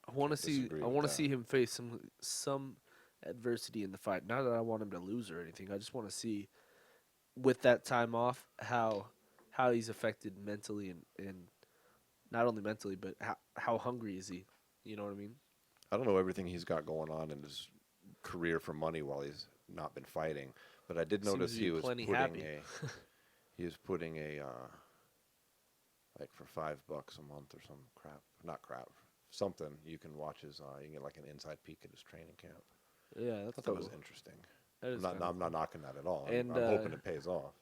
I want to see. Disagree I with want to that. see him face some adversity in the fight. Not that I want him to lose or anything. I just want to see, with that time off, how he's affected mentally and not only mentally, but how hungry is he? You know what I mean? I don't know everything he's got going on in his career for money while he's not been fighting, but I did Seems notice to he be was plenty putting happy. he was putting a like for $5 a month or some crap, not crap, something you can watch his you can get like an inside peek at his training camp. Yeah, I that's thought that was cool. interesting. That is I'm not knocking that at all. And, I'm hoping it pays off.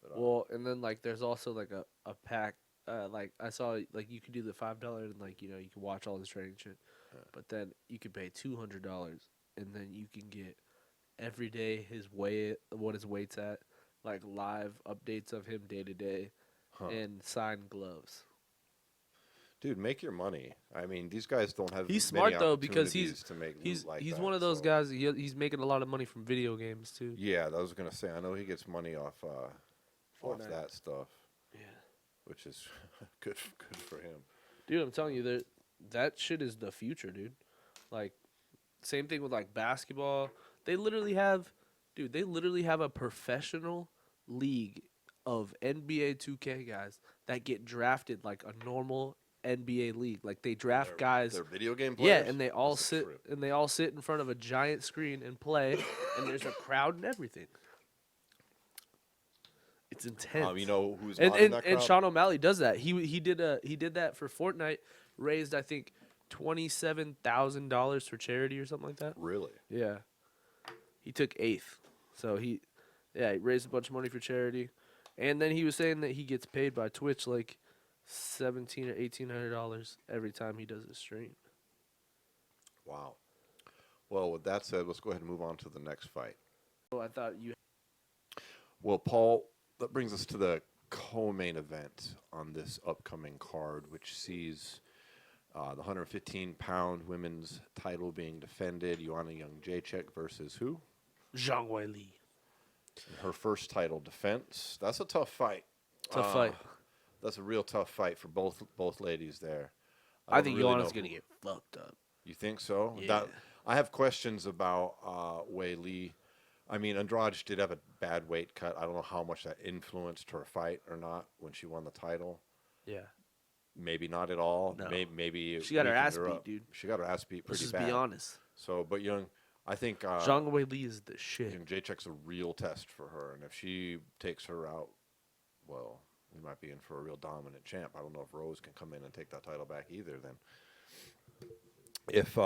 But, Well, and then like there's also like a pack. Like I saw like you could do the $5 and like you can watch all this training shit, but then you could pay $200 and then you can get every day his weight, what his weight's at, like live updates of him day to day, and signed gloves. dude, make your money. I mean, these guys don't have. He's many smart though because opportunities to make he's loot like he's that, one of those so- guys. He's making a lot of money from video games too. Yeah, I was gonna say. I know he gets money off Fortnite. that stuff, Yeah. which is good for him. Dude, I'm telling you that shit is the future, dude. Like, same thing with like basketball. They literally have a professional league of NBA 2K guys that get drafted like a normal NBA league. Like they draft guys. They're video game Yeah, players. and they all sit in front of a giant screen and play, and there's a crowd and everything. It's intense. You know who's and not in and, that and crowd? Sean O'Malley does that. He did that for Fortnite. Raised I think $27,000 for charity or something like that. Really? Yeah, He took 8th. So he raised a bunch of money for charity. And then he was saying that he gets paid by Twitch like $1,700 or $1,800 every time he does a stream. Wow. Well, with that said, let's go ahead and move on to the next fight. So I thought you. Well, Paul, that brings us to the co-main event on this upcoming card, which sees the 115-pound women's title being defended. Joanna Jędrzejczyk versus who? Zhang Weili. Her first title defense. That's a tough fight. Tough fight. That's a real tough fight for both ladies there. I don't think really Joanna's know going to get fucked up. You think so? Yeah. I have questions about Weili. I mean, Andrade did have a bad weight cut. I don't know how much that influenced her fight or not when she won the title. Yeah. Maybe not at all. No. Maybe She got her weakened ass beat, up. dude. She got her ass beat pretty Let's just bad. be honest. So, but I think Zhang Weili is the shit. Jędrzejczyk's a real test for her, and if she takes her out, well, we might be in for a real dominant champ. I don't know if Rose can come in and take that title back either. Then, if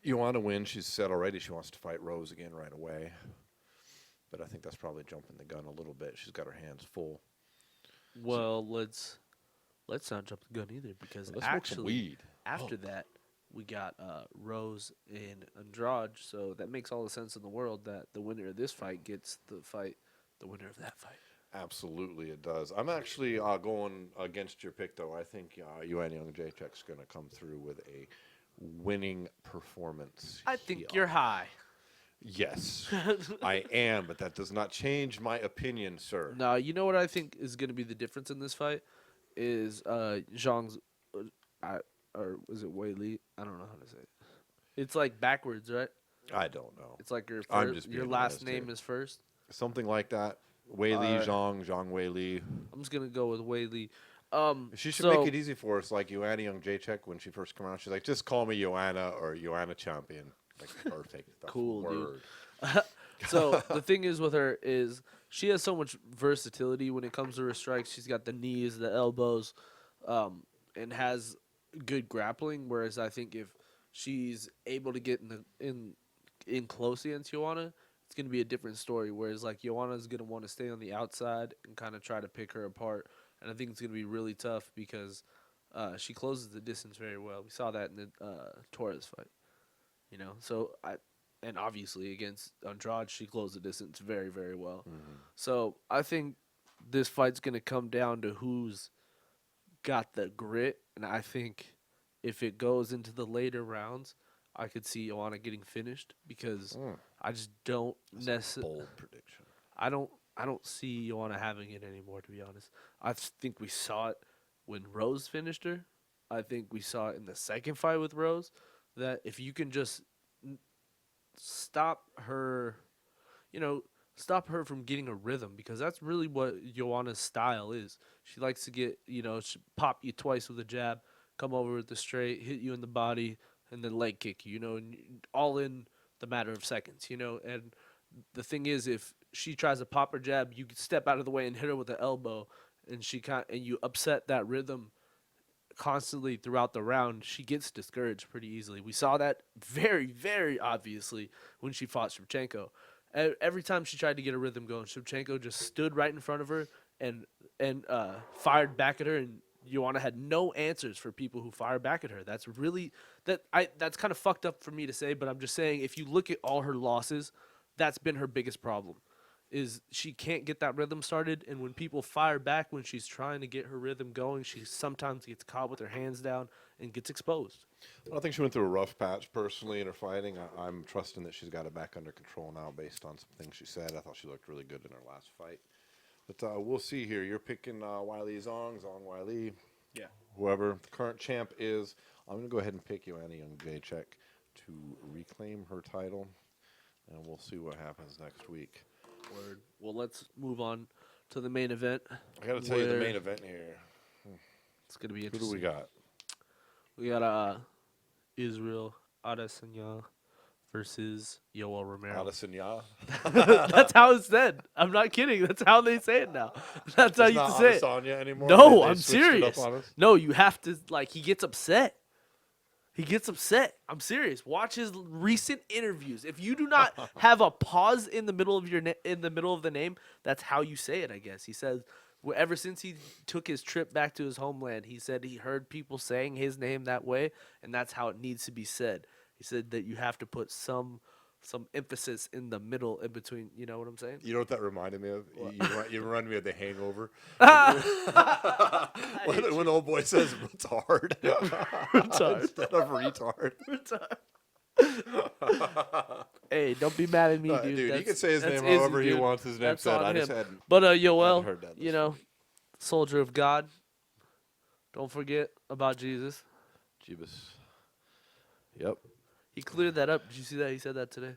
Joanna wins, she's said already she wants to fight Rose again right away. But I think that's probably jumping the gun a little bit. She's got her hands full. Well, let's not jump the gun either, because Let's smoke some weed. after that, we got Rose and Andrade, so that makes all the sense in the world that the winner of this fight gets the winner of that fight. Absolutely, it does. I'm actually going against your pick, though. I think Joanna Jędrzejczyk's going to come through with a winning performance. I think here. you're high. Yes, I am, but that does not change my opinion, sir. No, you know what I think is going to be the difference in this fight is Zhang's, or was it Weili? I don't know how to say it. It's like backwards, right? I don't know. It's like your I'm just your being last honest name here. is first. Something like that. Weili, Zhang Weili. I'm just gonna go with Weili. She should make it easy for us, like Joanna Jędrzejczyk when she first came out. She's like, just call me Joanna or Joanna Champion. Like, perfect. That's Cool, the dude. word. So the thing is with her is she has so much versatility when it comes to her strikes. She's got the knees, the elbows, and has good grappling. Whereas I think if she's able to get in close against Joanna, it's gonna be a different story. Whereas like Joanna's gonna want to stay on the outside and kind of try to pick her apart. And I think it's gonna be really tough because she closes the distance very well. We saw that in the Torres fight. You know, so and obviously against Andrade, she closed the distance very, very well. Mm-hmm. So I think this fight's going to come down to who's got the grit. And I think if it goes into the later rounds, I could see Joanna getting finished because I just don't necessarily. Bold prediction. I don't see Joanna having it anymore, to be honest. I think we saw it when Rose finished her. I think we saw it in the second fight with Rose. That if you can just stop her from getting a rhythm, because that's really what Joanna's style is. She likes to get, pop you twice with a jab, come over with the straight, hit you in the body, and then leg kick you, and all in the matter of seconds, And the thing is, if she tries to pop her jab, you step out of the way and hit her with the elbow, and you upset that rhythm constantly throughout the round, she gets discouraged pretty easily. We saw that very, very obviously when she fought Shevchenko. Every time she tried to get a rhythm going, Shevchenko just stood right in front of her and fired back at her, and Joanna had no answers for people who fire back at her. That's kind of fucked up for me to say, but I'm just saying if you look at all her losses, that's been her biggest problem. Is she can't get that rhythm started, and when people fire back when she's trying to get her rhythm going, she sometimes gets caught with her hands down and gets exposed. Well, I think she went through a rough patch personally in her fighting. I'm trusting that she's got it back under control now based on some things she said. I thought she looked really good in her last fight. But we'll see here. You're picking Weili Zhang Weili. Yeah. Whoever the current champ is. I'm going to go ahead and pick Joanna Jędrzejczyk to reclaim her title, and we'll see what happens next week. Word. Well, let's move on to the main event. I got to tell you the main event here. It's going to be Who interesting. do we got? We got Israel Adesanya versus Yoel Romero. Adesanya? That's how it's said. I'm not kidding. That's how they say it now. That's how you not say it. Adesanya anymore? No, They I'm switched it up serious. on us? No, you have to, he gets upset. He gets upset. I'm serious. Watch his recent interviews. If you do not have a pause in the middle of in the middle of the name, that's how you say it, I guess. He says ever since he took his trip back to his homeland, he said he heard people saying his name that way, and that's how it needs to be said. He said that you have to put some emphasis in the middle, in between. You know what I'm saying? You know what that reminded me of? You reminded me of The Hangover. When old boy says retard instead of retard. Hey, don't be mad at me, dude. Dude, he can say his that's name Izzy, however he dude. wants his name That's said. on I just him. hadn't. But hadn't Yoel, heard that you this know, week. soldier of God. Don't forget about Jesus. Jeebus. Yep. He cleared that up. Did you see that? He said that today.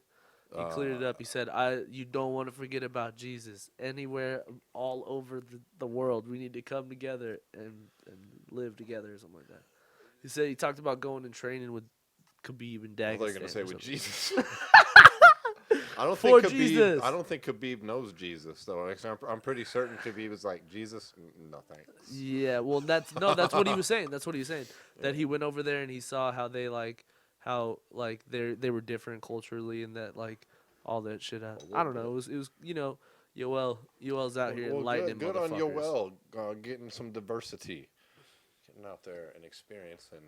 He cleared it up. He said, you don't want to forget about Jesus. Anywhere, all over the world, we need to come together and live together or something like that. He said he talked about going and training with Khabib and Dagestan. I thought you were gonna say or with something. Jesus. For Jesus. I don't think Khabib knows Jesus though. I'm pretty certain Khabib was like, Jesus, no thanks. Yeah, well, that's what he was saying. That's what he was saying. That he went over there and he saw how they they were different culturally and that like all that shit. I don't know. It was Yoel's out here enlightening good on motherfuckers. Yoel getting some diversity, getting out there and experiencing.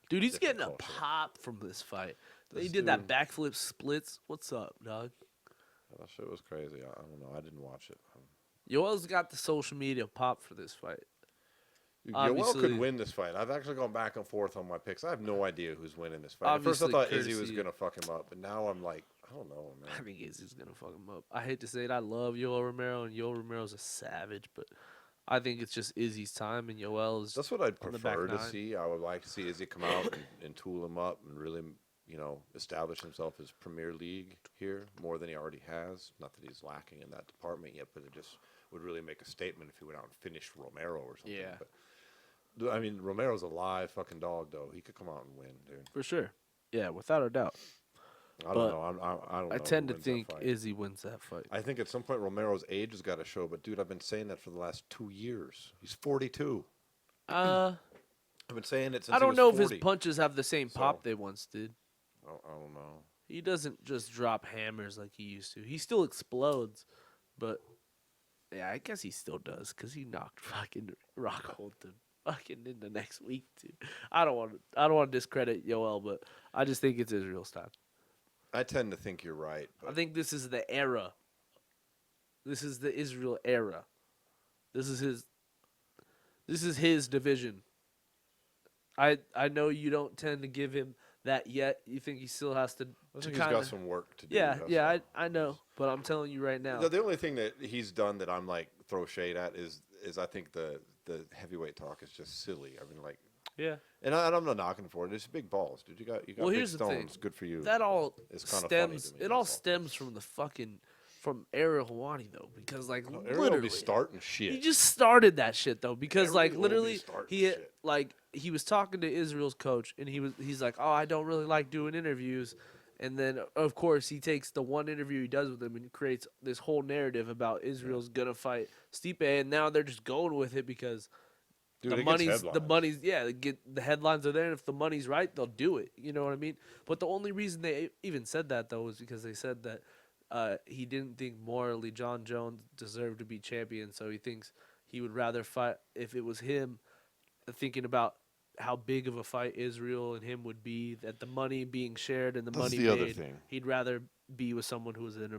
Dude, he's different getting a culture. pop from this fight. This He did that dude- backflip splits. What's up, dog? That shit was crazy. I don't know. I didn't watch it. Yoel's got the social media pop for this fight. Yoel Obviously- could win this fight. I've actually gone back and forth on my picks. I have no idea who's winning this fight. At first, I Obviously, thought Izzy was courtesy- gonna fuck him up, but now I'm like, I don't know, man. I think Izzy's gonna fuck him up. I hate to say it. I love Yoel Romero, and Yoel Romero's a savage, but I think it's just Izzy's time, and Yoel is. That's what I'd on the back prefer to nine. see. I would like to see Izzy come out and tool him up and really, establish himself as Premier League here more than he already has. Not that he's lacking in that department yet, but it just would really make a statement if he went out and finished Romero or something. Yeah. But, I mean, Romero's a live fucking dog, though. He could come out and win, dude. For sure. Yeah, without a doubt. I But don't know. I don't know. I who tend to wins that think fight. Izzy wins that fight. I think at some point Romero's age has got to show. But dude, I've been saying that for the last 2 years. He's 42. I've been saying it since I don't he know was if 40. his punches have the same pop So- they once did. I don't know. He doesn't just drop hammers like he used to. He still explodes, but yeah, I guess he still does because he knocked fucking Rockhold fucking in the next week too. I don't want to discredit Yoel, but I just think it's Israel's time. I tend to think you're right. But I think this is the era. This is the Israel era. This is his division. I know you don't tend to give him that yet. You think he still has to I think kinda, he's got some work to do. Yeah, That's yeah, all. I know, but I'm telling you right now. The only thing that he's done that I'm like throw shade at is I think the heavyweight talk is just silly. I mean, like, Yeah. and I'm not knocking for it. It's big balls, dude. You got Well, big here's the thing. stones. Good for you. That all It's kinda funny stems. to me, It all that's all. stems from Ariel Hawani though, because like Ariel will literally be starting shit. he just started that shit though, because like Ariel will be literally starting he shit. like he was talking to Israel's coach and he's like, oh, I don't really like doing interviews, and then of course he takes the one interview he does with him and creates this whole narrative about Israel's gonna fight Stipe, and now they're just going with it because. Dude, The it gets money's headlines. yeah. The headlines are there, and if the money's right, they'll do it. You know what I mean? But the only reason they even said that though was because they said that he didn't think morally John Jones deserved to be champion, so he thinks he would rather fight if it was him. Thinking about how big of a fight Israel and him would be, that the money being shared and the That's money the other made, thing. he'd rather be with someone who was in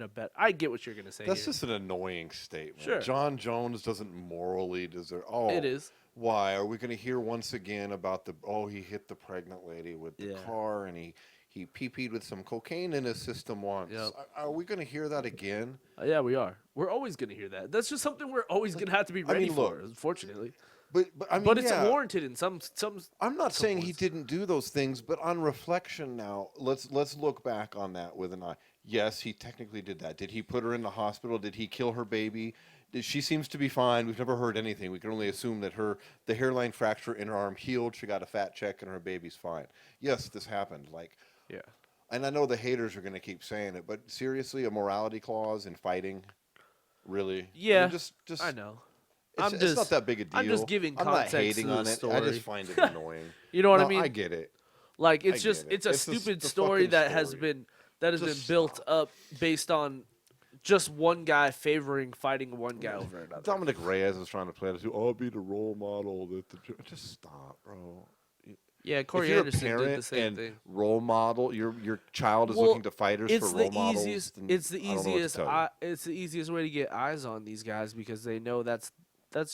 a bet. I get what you're gonna say. That's here. just an annoying statement. Sure. John Jones doesn't morally deserve. Oh, It is. Why are we going to hear once again about he hit the pregnant lady with the Yeah. car and he pee-peed with some cocaine in his system once? Yep. Are we going to hear that again? Yeah, we are. We're always gonna hear that. That's just something we're always gonna have to be ready mean, for. look, Unfortunately. But I mean, But it's yeah, warranted in some. I'm not saying he points. didn't do those things, but on reflection now, let's look back on that with an eye. Yes, he technically did that. Did he put her in the hospital? Did he kill her baby? She seems to be fine. We've never heard anything. We can only assume that the hairline fracture in her arm healed. She got a fat check and her baby's fine. Yes, this happened. Yeah. And I know the haters are going to keep saying it, but seriously, a morality clause in fighting, really? Yeah. I mean, just I know. It's not that big a deal. I'm just giving I'm not context hating to the on it. I story. just find it annoying. You know what I No, mean? I get it. Like I it's just get it. it's a It's stupid the story fucking that has story. been Just built stop. up based on just one guy favoring fighting one guy over another. Dominic Reyes is trying to play this. Oh, I'll be the role model. Just stop, bro. Yeah, If Corey you're a Anderson did the parent same and thing. role model, your child is Well, looking to fighters for it's role the models, easiest. then It's the I don't know what to easiest. tell you. It's the easiest way to get eyes on these guys because they know that's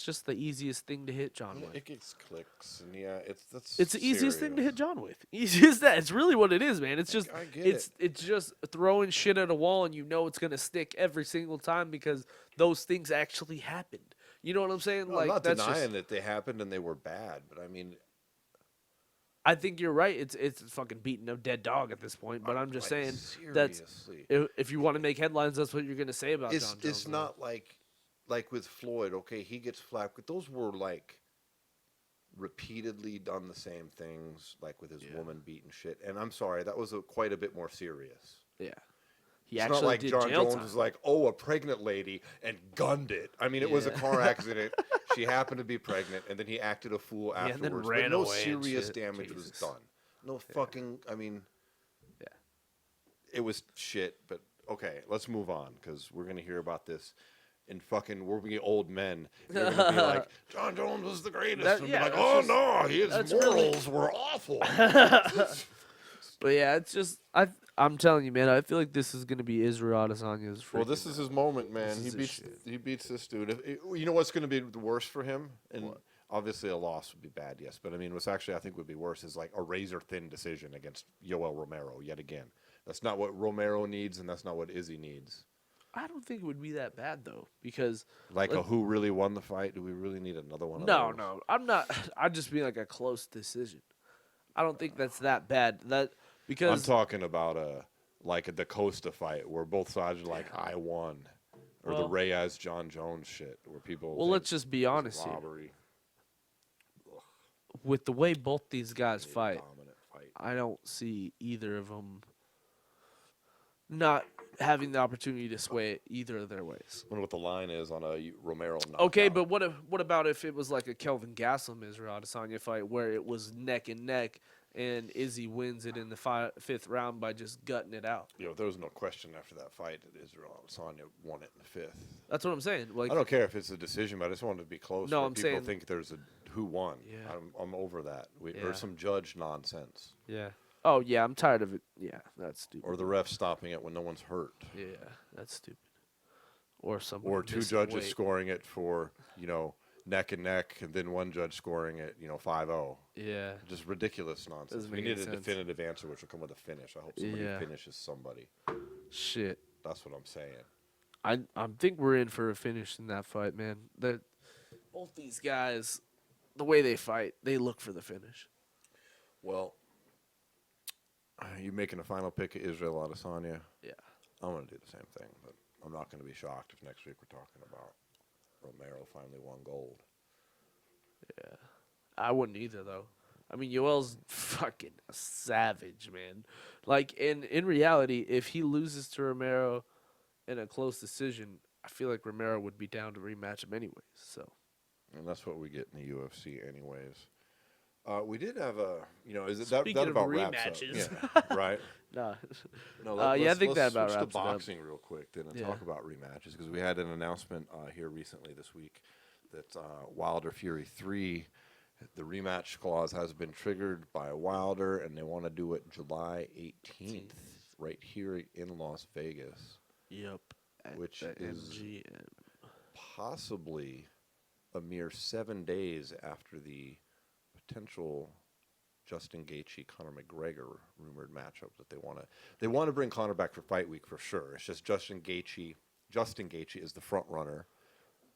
just the easiest thing to hit John with. It gets clicks, and yeah, that's It's the easiest thing to serious. hit John with. Easy as that. It's really what it is, man. It's just I get it's just throwing shit at a wall and you know it's gonna stick every single time because those things actually happened. You know what I'm saying? No, like I'm not that's denying just. that they happened and they were bad, but I mean, I think you're right. It's fucking beating a dead dog at this point. But I'm just like, saying that's seriously. if you want to make headlines, that's what you're gonna say about John Jones. It's not like with Floyd. Okay, he gets flack, but those were like repeatedly done the same things, like with his woman beating shit. And I'm sorry, that was quite a bit more serious. Yeah. He It's actually not like did John jail Jones time. was like, oh, a pregnant lady and gunned it. I mean, it was a car accident. She happened to be pregnant, and then he acted a fool Yeah, and then afterwards. ran But no away and serious shit. damage was Jesus. done. No fucking, I mean, Yeah. it was shit. But okay, let's move on because we're gonna hear about this. And fucking, we're being old men. They're gonna be like, John Jones was the greatest. That- and yeah, be like, that's oh just- no, his that's morals really- were awful. But yeah, it's just I'm telling you, man. I feel like this is gonna be Israel Adesanya's. Well, this is his moment, man. This is his He beats this dude. You know what's going to be the worst for him? And obviously a loss would be bad, yes. But I mean, what's actually I think would be worse is like a razor thin decision against Yoel Romero yet again. That's not what Romero needs, and that's not what Izzy needs. I don't think it would be that bad though, because Like a who really won the fight? Do we really need another one? no, of those? no, I'm not. I'd just be like a close decision. I don't think that's that bad. That I'm because talking about like a DaCosta fight where both sides are like, I won, or the Well- Reyes John Jones shit where people. well, think let's just be it was a honest here. robbery. With the way both these guys Maybe a fight, dominant fight. I don't see either of them not having the opportunity to sway it either of their ways. I wonder what the line is on a Romero knockout. Okay, but what about if it was like a Kelvin Gastelum Israel Adesanya fight where it was neck and neck and Izzy wins it in the fifth round by just gutting it out? You know, there was no question after that fight that Israel Adesanya won it in the fifth. That's what I'm saying. Like I don't care if it's a decision, but I just wanted to be close. No, where I'm people saying- think there's a who won. Yeah. I'm over that. Yeah. Or some judge nonsense, yeah. Oh yeah, I'm tired of it. Yeah, that's stupid. or the ref stopping it when no one's hurt, Yeah, that's stupid. Or some. or two judges scoring it for neck and neck, and then one judge scoring it 5-0. Yeah. Just ridiculous nonsense. Doesn't We make need any a sense. definitive answer, which will come with a finish. I hope somebody Yeah. finishes somebody. Shit. That's what I'm saying. I think we're in for a finish in that fight, man. That both these guys, the way they fight, they look for the finish. Well, you making a final pick of Israel Adesanya? Yeah. I'm going to do the same thing, but I'm not going to be shocked if next week we're talking about Romero finally won gold. Yeah. I wouldn't either, though. I mean, Yoel's fucking a savage, man. Like, in reality, if he loses to Romero in a close decision, I feel like Romero would be down to rematch him anyways. So. And that's what we get in the UFC anyways. We did have is it that Speaking of about wraps up? rematches. Yeah, right? Nah. No, Yeah, I think that let's about switch wraps it to up. boxing real quick then and Yeah. talk about rematches because we had an announcement here recently this week that Wilder Fury 3, the rematch clause has been triggered by Wilder, and they want to do it July 18th right here in Las Vegas, Yep. which At the is MGM. possibly a mere 7 days after the potential Justin Gaethje Conor McGregor rumored matchup that they want to bring Conor back for fight week for sure. It's just Justin Gaethje is the front runner,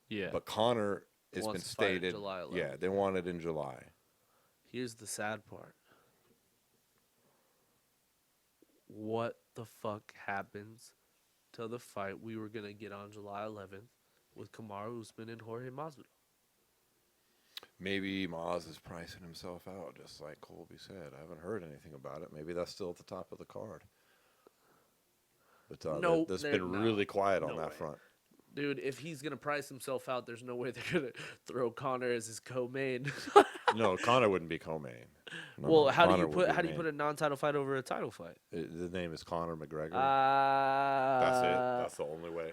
Yeah. but Conor has Wants been to fight in stated. July 11th. Yeah, they want it in July. Here's the sad part. What the fuck happens to the fight we were going to get on July 11th with Kamaru Usman and Jorge Masvidal? Maybe Maz is pricing himself out, just like Colby said. I haven't heard anything about it. Maybe that's still at the top of the card. But No, that's they're been not. really quiet on No that way. front. Dude, if he's gonna price himself out, there's no way they're gonna throw Conor as his co-main. No, Conor wouldn't be co-main. No, Well, how do Conor you would be put main. a non-title fight over a title fight? The name is Conor McGregor. That's it. Uh, That's the only way.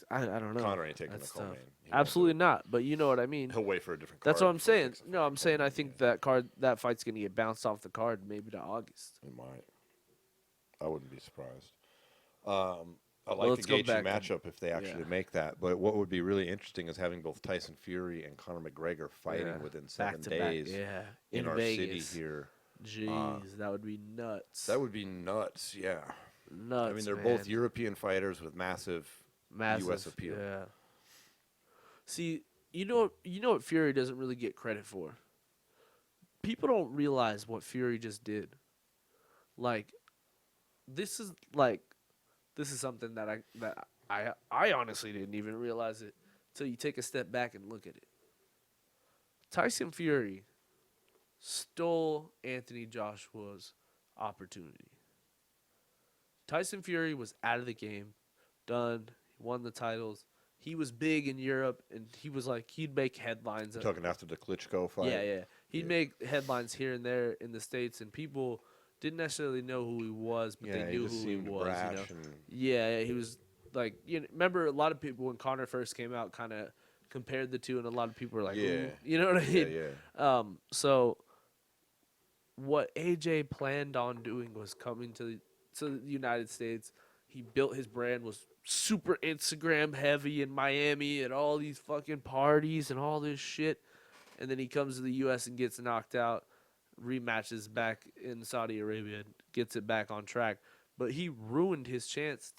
I don't know. Conor ain't taking That's the co-main. tough. He won't Absolutely do not. But you know what I mean. it. He'll wait for a different card. That's what I'm before he saying. takes the No, I'm fucking saying I co-main. think that fight's gonna get bounced off the card maybe to August. It might. I wouldn't be surprised. I like let's the go Gaethje back. matchup if they actually Yeah. make that. But what would be really interesting is having both Tyson Fury and Conor McGregor fighting Yeah. within Back 7 to days back. Yeah. in our Vegas. city here. Jeez, that would be nuts. That would be nuts. Yeah. nuts. I mean, they're man. both European fighters with massive U.S. appeal. Yeah. See, you know what Fury doesn't really get credit for. People don't realize what Fury just did. Like, this is something that I honestly didn't even realize it until you take a step back and look at it. Tyson Fury stole Anthony Joshua's opportunity. Tyson Fury was out of the game, done. He won the titles. He was big in Europe, and he was like he'd make headlines. You're talking after the Klitschko fight? Yeah. He'd make headlines here and there in the States, and people didn't necessarily know who he was, but they he knew just who he seemed was. brash You know? and Yeah, he was like remember a lot of people when Conor first came out kind of compared the two, and a lot of people were like, Yeah. "Ooh," you know what I mean? yeah. So what AJ planned on doing was coming to the United States. He built his brand, was super Instagram heavy in Miami and all these fucking parties and all this shit. And then he comes to the US and gets knocked out, rematches back in Saudi Arabia, gets it back on track. But he ruined his chance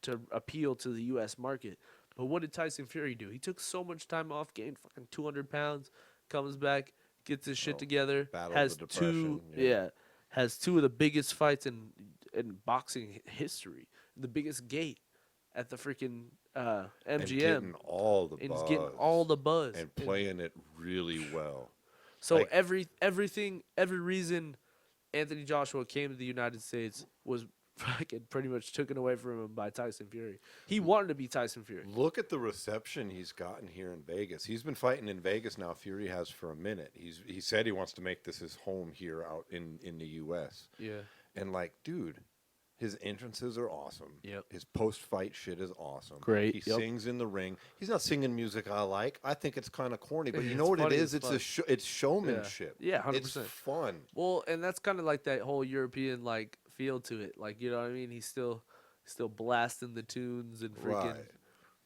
to appeal to the US market. But what did Tyson Fury do? He took so much time off, gained fucking 200 pounds, comes back, gets his shit together, battled has the two depression, has two of the biggest fights in boxing history. The biggest gate at the freaking MGM. And getting all the And buzz. he's getting all the buzz. And playing it really well. So like- every reason Anthony Joshua came to the United States was fucking pretty much taken away from him by Tyson Fury. He wanted to be Tyson Fury. Look at the reception he's gotten here in Vegas. He's been fighting in Vegas now. Fury has for a minute. He said he wants to make this his home here out in the U.S. Yeah. And like, dude, his entrances are awesome. Yep. His post-fight shit is awesome. Great, He yep. sings in the ring. He's not singing music I like. I think it's kind of corny, but you know It's what it funny is? as It's fuck. it's showmanship. Yeah, 100%. It's fun. Well, and that's kind of like that whole European like feel to it. Like, you know what I mean? He's still blasting the tunes and freaking, Right.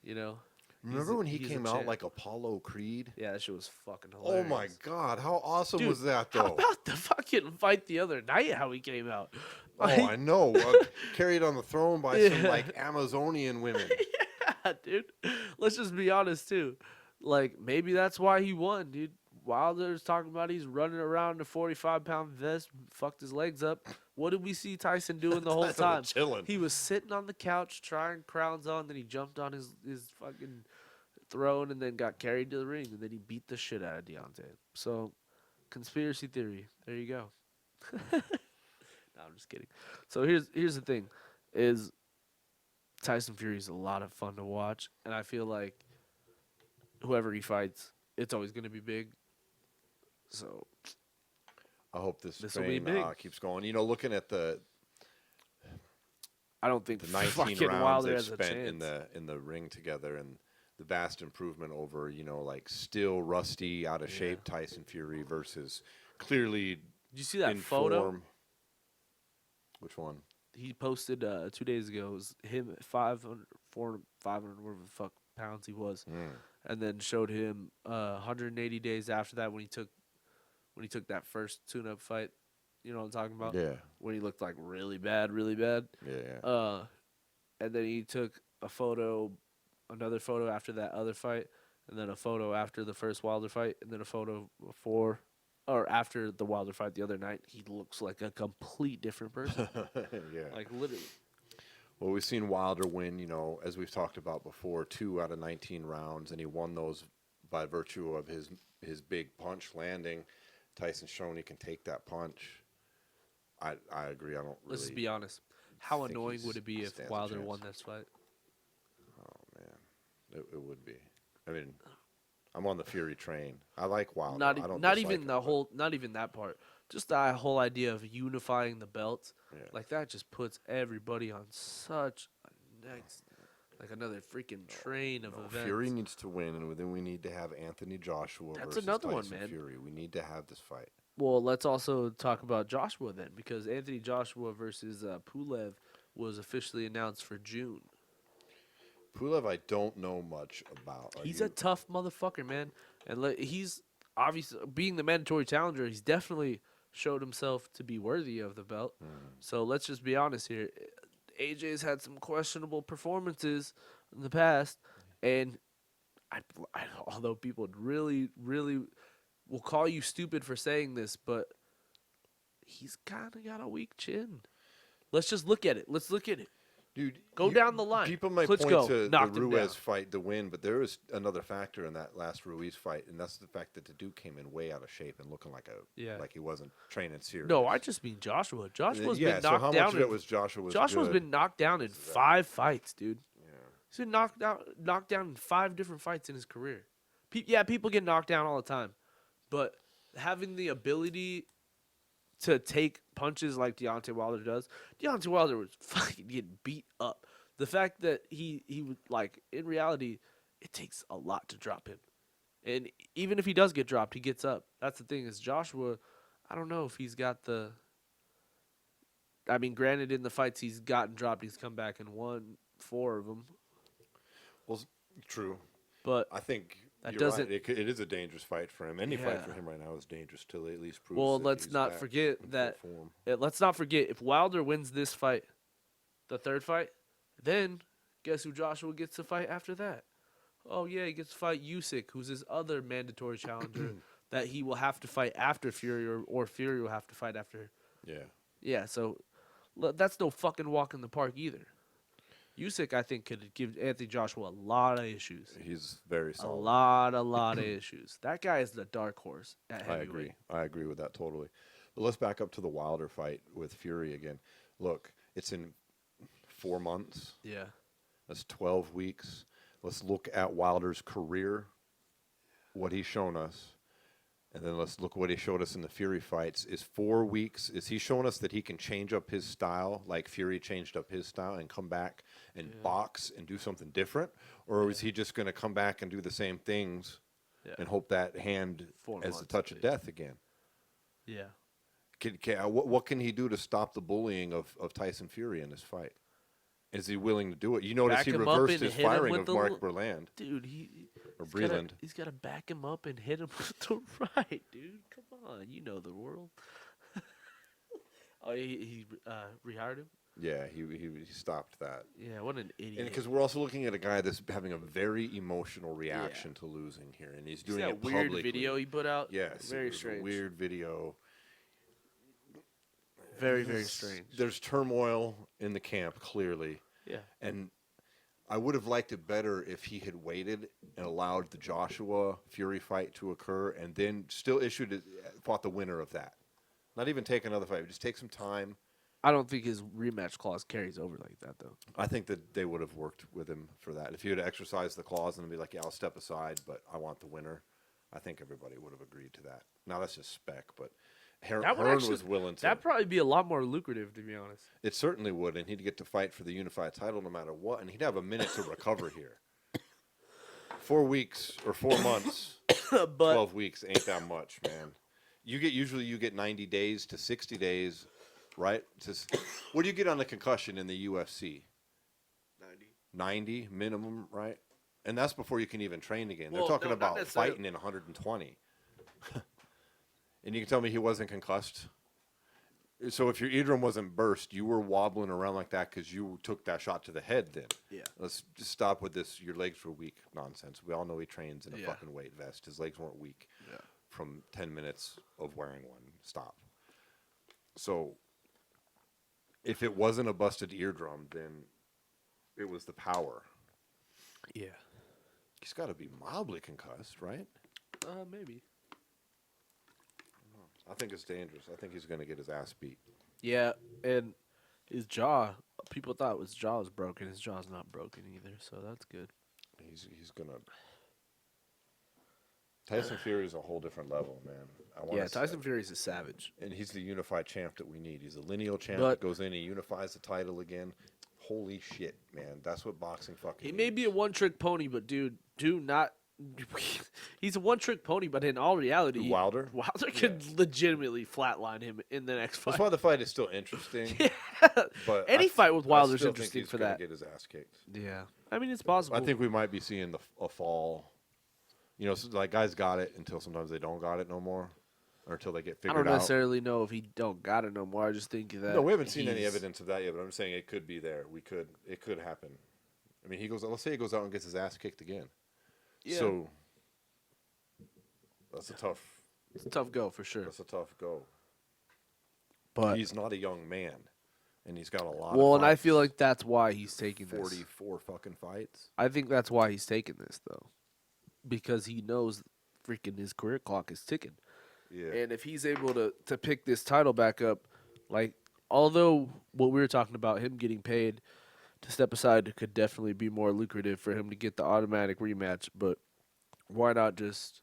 you know. Remember when he he's a came out champ. like Apollo Creed? Yeah, that shit was fucking Oh hilarious. my God, how awesome Dude, was that How though? about the fucking fight the other night? How he came out? Oh, I know. Carried on the throne by some Yeah. like Amazonian women. Yeah, dude. Let's just be honest too. Like maybe that's why he won, dude. Wilder's talking about he's running around in a 45-pound vest, fucked his legs up. What did we see Tyson doing the whole Tyson time? was chilling. He was sitting on the couch trying crowns on, then he jumped on his fucking throne and then got carried to the ring, and then he beat the shit out of Deontay. So, conspiracy theory. There you go. No, I'm just kidding. So here's the thing, is Tyson Fury is a lot of fun to watch, and I feel like whoever he fights, it's always going to be big. So I hope this This'll be train big. keeps going. You know, looking at the I don't think 19 fucking rounds Wilder they've has a spent chance. in the ring together, and the vast improvement over, you know, like still rusty, out of shape Tyson Fury versus clearly Did you see that in photo form. Which one? he posted 2 days ago? It was him at 500, 400, 500, whatever the fuck pounds he was, and then showed him 180 days after that when he took that first tune-up fight. You know what I'm talking about? Yeah. When he looked like really bad, really bad. Yeah. And then he took another photo after that other fight, and then a photo after the first Wilder fight, and then a photo before or after the Wilder fight the other night. He looks like a complete different person. Yeah. Like literally. Well, we've seen Wilder win, you know, as we've talked about before, 2 out of 19 rounds, and he won those by virtue of his big punch landing. Tyson's shown he can take that punch. I agree. I don't really. Let's just be honest. How think annoying he's would it be if stands a Wilder chance. won this fight? Oh, It would be. I mean, I'm on the Fury train. I like Wilder. Not I don't not dislike even him, the but- whole, not even that part. Just that whole idea of unifying the belts, Yeah. like that just puts everybody on such a next, like another freaking train of No, events. Fury needs to win, and then we need to have Anthony Joshua That's versus another Tyson one, man. Fury. We need to have this fight. Well, let's also talk about Joshua then, because Anthony Joshua versus Pulev was officially announced for June. Pulev, I don't know much about. He's a tough motherfucker, man, and he's obviously being the mandatory challenger. He's definitely showed himself to be worthy of the belt. So let's just be honest here. AJ's had some questionable performances in the past, and although people really will call you stupid for saying this, but he's kind of got a weak chin. Let's just look at it. Let's look at it. Dude, Go down the line. People might Let's point go. to the Knocked him Ruiz down. fight to win, but there is another factor in that last Ruiz fight, and that's the fact that the dude came in way out of shape and looking like like he wasn't training serious. No, I just mean Joshua. Joshua's yeah. been So knocked how down. much of it was Joshua's? Joshua's good? been knocked down in 5 fights, dude. Yeah. He's been knocked down in 5 different fights in his career. People get knocked down all the time, but having the ability to take punches like Deontay Wilder does, Deontay Wilder was fucking getting beat up. The fact that he would, like, in reality, it takes a lot to drop him, and even if he does get dropped, he gets up. That's the thing is Joshua. I don't know if he's got the. I mean, granted, in the fights he's gotten dropped, he's come back and won 4 of them. Well, true. But I think that you're doesn't. Right. It is a dangerous fight for him. Any fight Yeah. for him right now is dangerous till he at least proves. Well, that let's he's not back forget in full that. form. Let's not forget if Wilder wins this fight, the 3rd fight, then guess who Joshua gets to fight after that? Oh yeah, he gets to fight Usyk, who's his other mandatory challenger that he will have to fight after Fury, or Fury will have to fight after. Yeah. Yeah, so that's no fucking walk in the park either. Usyk, I think, could give Anthony Joshua a lot of issues. He's very A solid. lot of issues. That guy is the dark horse at heavyweight. I agree with that totally. But let's back up to the Wilder fight with Fury again. Look, it's in 4 months. Yeah. That's 12 weeks. Let's look at Wilder's career, what he's shown us, and then let's look what he showed us in the Fury fights. Is 4 weeks, is he showing us that he can change up his style like Fury changed up his style and come back and box and do something different? Or is he just going to come back and do the same things and hope that hand 4 as the months, touch of death again? Yeah. What can he do to stop the bullying of Tyson Fury in this fight? Is he willing to do it? You notice Back he him up reversed and his hit him firing with of the Mark Berland. Dude, Or he's gotta- Breland. He's got to back him up and hit him with the right, dude. Come on, you know the world. Oh, he rehired him? Yeah, he stopped that. Yeah, what an idiot. And because we're also looking at a guy that's having a very emotional reaction to losing here, and he's See doing that it weird publicly. video he put out? Yes, it Very was strange. A weird video. Very, very strange. There's turmoil in the camp, clearly. Yeah. And I would have liked it better if he had waited and allowed the Joshua Fury fight to occur and then still fought the winner of that. Not even take another fight, just take some time. I don't think his rematch clause carries over like that, though. I think that they would have worked with him for that. If he had exercised the clause and be like, yeah, I'll step aside, but I want the winner, I think everybody would have agreed to that. Now, that's just spec, but Hearn was willing to. That'd probably be a lot more lucrative, to be honest. It certainly would, and he'd get to fight for the unified title no matter what, and he'd have a minute to recover here. 4 weeks or 4 months, But 12 weeks ain't that much, man. Usually you get 90 days to 60 days, right? What do you get on the concussion in the UFC? 90 minimum, right? And that's before you can even train again. Well, They're talking no, not about necessarily. fighting in 120. And you can tell me he wasn't concussed? So if your eardrum wasn't burst, you were wobbling around like that because you took that shot to the head then. Yeah. Let's just stop with this, your legs were weak nonsense. We all know he trains in a Yeah. fucking weight vest. His legs weren't weak from 10 minutes of wearing one. Stop. So if it wasn't a busted eardrum, then it was the power. yeah, He's got to be mildly concussed, right? maybe. I think it's dangerous. I think he's going to get his ass beat. Yeah, and his jaw. People thought his jaw was broken. His jaw's not broken either, so that's good. he's gonna. Tyson Fury is a whole different level, man. Yeah, Tyson Fury's a savage. And he's the unified champ that we need. He's a lineal champ But- that goes in, he unifies the title again. Holy shit, man. That's what boxing fucking He needs. may be a one-trick pony, but dude, do not. He's a one-trick pony, but in all reality, Wilder? Wilder could legitimately flatline him in the next fight. That's why the fight is still interesting. Yeah. But Any fight with Wilder's I still interesting think he's for gonna that. Get his ass kicked. Yeah, I mean it's possible. I think we might be seeing a fall. You know, so like guys got it until sometimes they don't got it no more, or until they get I figured don't out. necessarily know if he don't got it no more. I just think that No, we haven't seen any he's- evidence of that yet. But I'm saying it could be there. It could happen. I mean, he goes. Let's say he goes out and gets his ass kicked again. Yeah. So that's a tough go for sure. That's a tough go. But He's not a young man, and he's got a lot. well, of and I fights. feel like that's why he's taking 44 fucking fights. I think that's why he's taking this though, because he knows freaking his career clock is ticking. Yeah. And if he's able to pick this title back up, like, although what we were talking about, him getting paid to step aside could definitely be more lucrative for him to get the automatic rematch, but why not just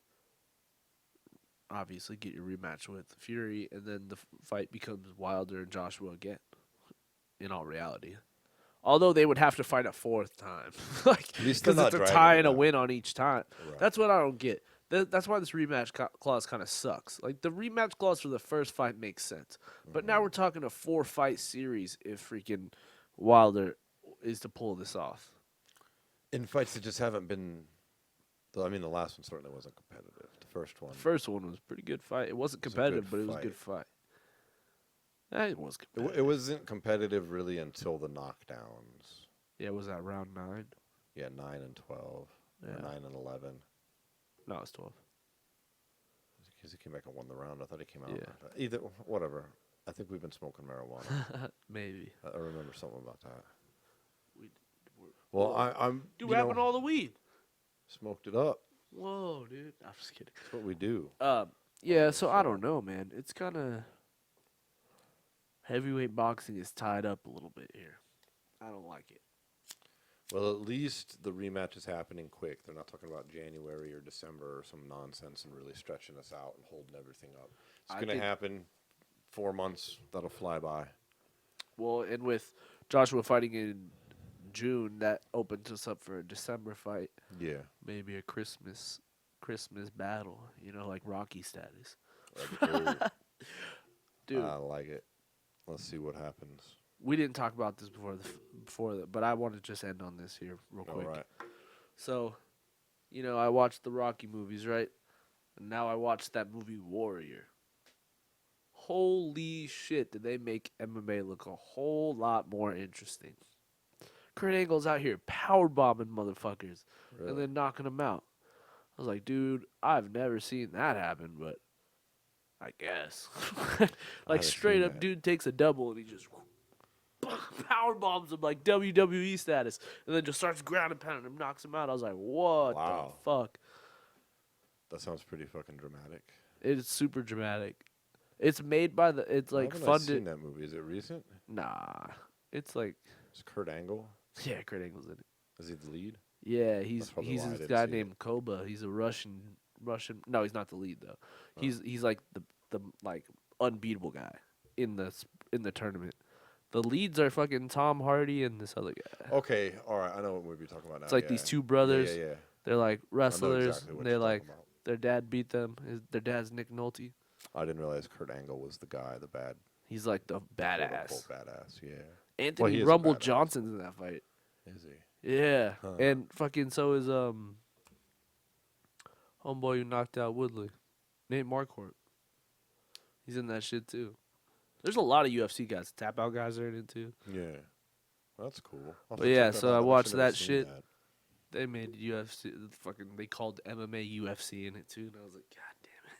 obviously get your rematch with Fury and then the fight becomes Wilder and Joshua again, in all reality. Although they would have to fight a fourth time. Like, least they're because not it's a dragging tie it and a out. win on each time. Right. That's what I don't get. That's why this rematch clause kind of sucks. Like, the rematch clause for the first fight makes sense. But now we're talking a 4-fight series if freaking Wilder is to pull this off. In fights that just haven't been. I mean, the last one certainly wasn't competitive. The first one. The first one was a pretty good fight. It wasn't It was a competitive, good but it was a fight. good fight. It was It competitive. wasn't competitive really until the knockdowns. Yeah, was that round 9? Yeah, 9 and 12. Yeah. Or 9 and 11. No, it was 12. Because he came back and won the round. I thought he came out. Yeah. Either, whatever. I think we've been smoking marijuana. Maybe. I remember something about that. We're- Well, I'm. Dude, you we're having know, all the weed. smoked it up. Whoa, dude. I'm just kidding. That's what we do. Yeah, so I don't know, man. It's kind of heavyweight boxing is tied up a little bit here. I don't like it. Well, at least the rematch is happening quick. They're not talking about January or December or some nonsense and really stretching us out and holding everything up. It's I going to think- happen. 4 months. That'll fly by. Well, and with Joshua fighting in June, that opens us up for a December fight. Yeah. Maybe a Christmas battle, like Rocky status. Dude, I like it. Let's see what happens. we didn't talk about this before, but I want to just end on this here real All quick. right. So, I watched the Rocky movies, right? And now I watched that movie Warrior. Holy shit, did they make MMA look a whole lot more interesting. Kurt Angle's out here power bombing motherfuckers Really? and then knocking them out. I was like, dude, I've never seen that happen, but I guess. Like, haven't straight seen up, that. dude takes a double and he just power bombs him like WWE status, and then just starts ground and pounding him, knocks him out. I was like, what Wow. the fuck? That sounds pretty fucking dramatic. It's super dramatic. It's made by it's like Why haven't I seen funded. that movie? Is it recent? Nah, it's like Is Kurt Angle? yeah, Kurt Angle's in it. Is he the lead? Yeah, he's probably why I this didn't guy see it. named Koba. He's a Russian. No, he's not the lead though. He's like the like unbeatable guy in the tournament. The leads are fucking Tom Hardy and this other guy. Okay, all right. I know what movie you're talking about now. It's like yeah. these two brothers. Yeah. They're like wrestlers. exactly what and they're you're like talking about. their dad beat them. Their dad's Nick Nolte. I didn't realize Kurt Angle was the guy, the bad, He's like the badass. quote-unquote badass. Yeah. Anthony he is a Rumble badass. Johnson's in that fight. Is he? Yeah, Huh. and fucking so is homeboy who knocked out Woodley, Nate Marquardt. He's in that shit too. There's a lot of UFC guys. Tap out guys are in it too. Yeah. That's cool. I'll have But to yeah, check that so out. I I've watched actually never that seen shit. that. They made UFC they called MMA UFC in it too, and I was like, God damn it!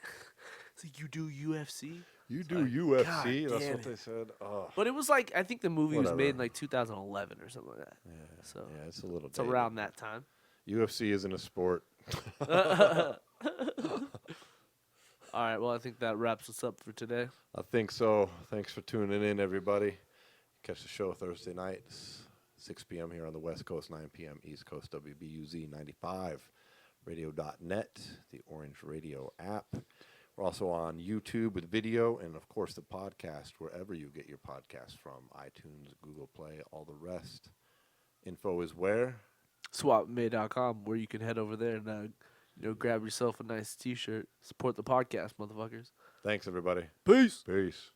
It's like you do UFC, You It's do like, UFC? God That's damn what it. they said. Oh. but it was like I think the movie was made in Whatever. like 2011 or something like that. Yeah. So Yeah, it's a little. it's dated. around that time. UFC isn't a sport. All right, well I think that wraps us up for today. I think so. Thanks for tuning in, everybody. Catch the show Thursday nights. 6 p.m. here on the West Coast, 9 p.m. East Coast, WBUZ 95, radio.net, the Orange Radio app. We're also on YouTube with video and, of course, the podcast, wherever you get your podcast from, iTunes, Google Play, all the rest. Info is where? SWATMA.com, where you can head over there and grab yourself a nice T-shirt. Support the podcast, motherfuckers. Thanks, everybody. Peace. Peace.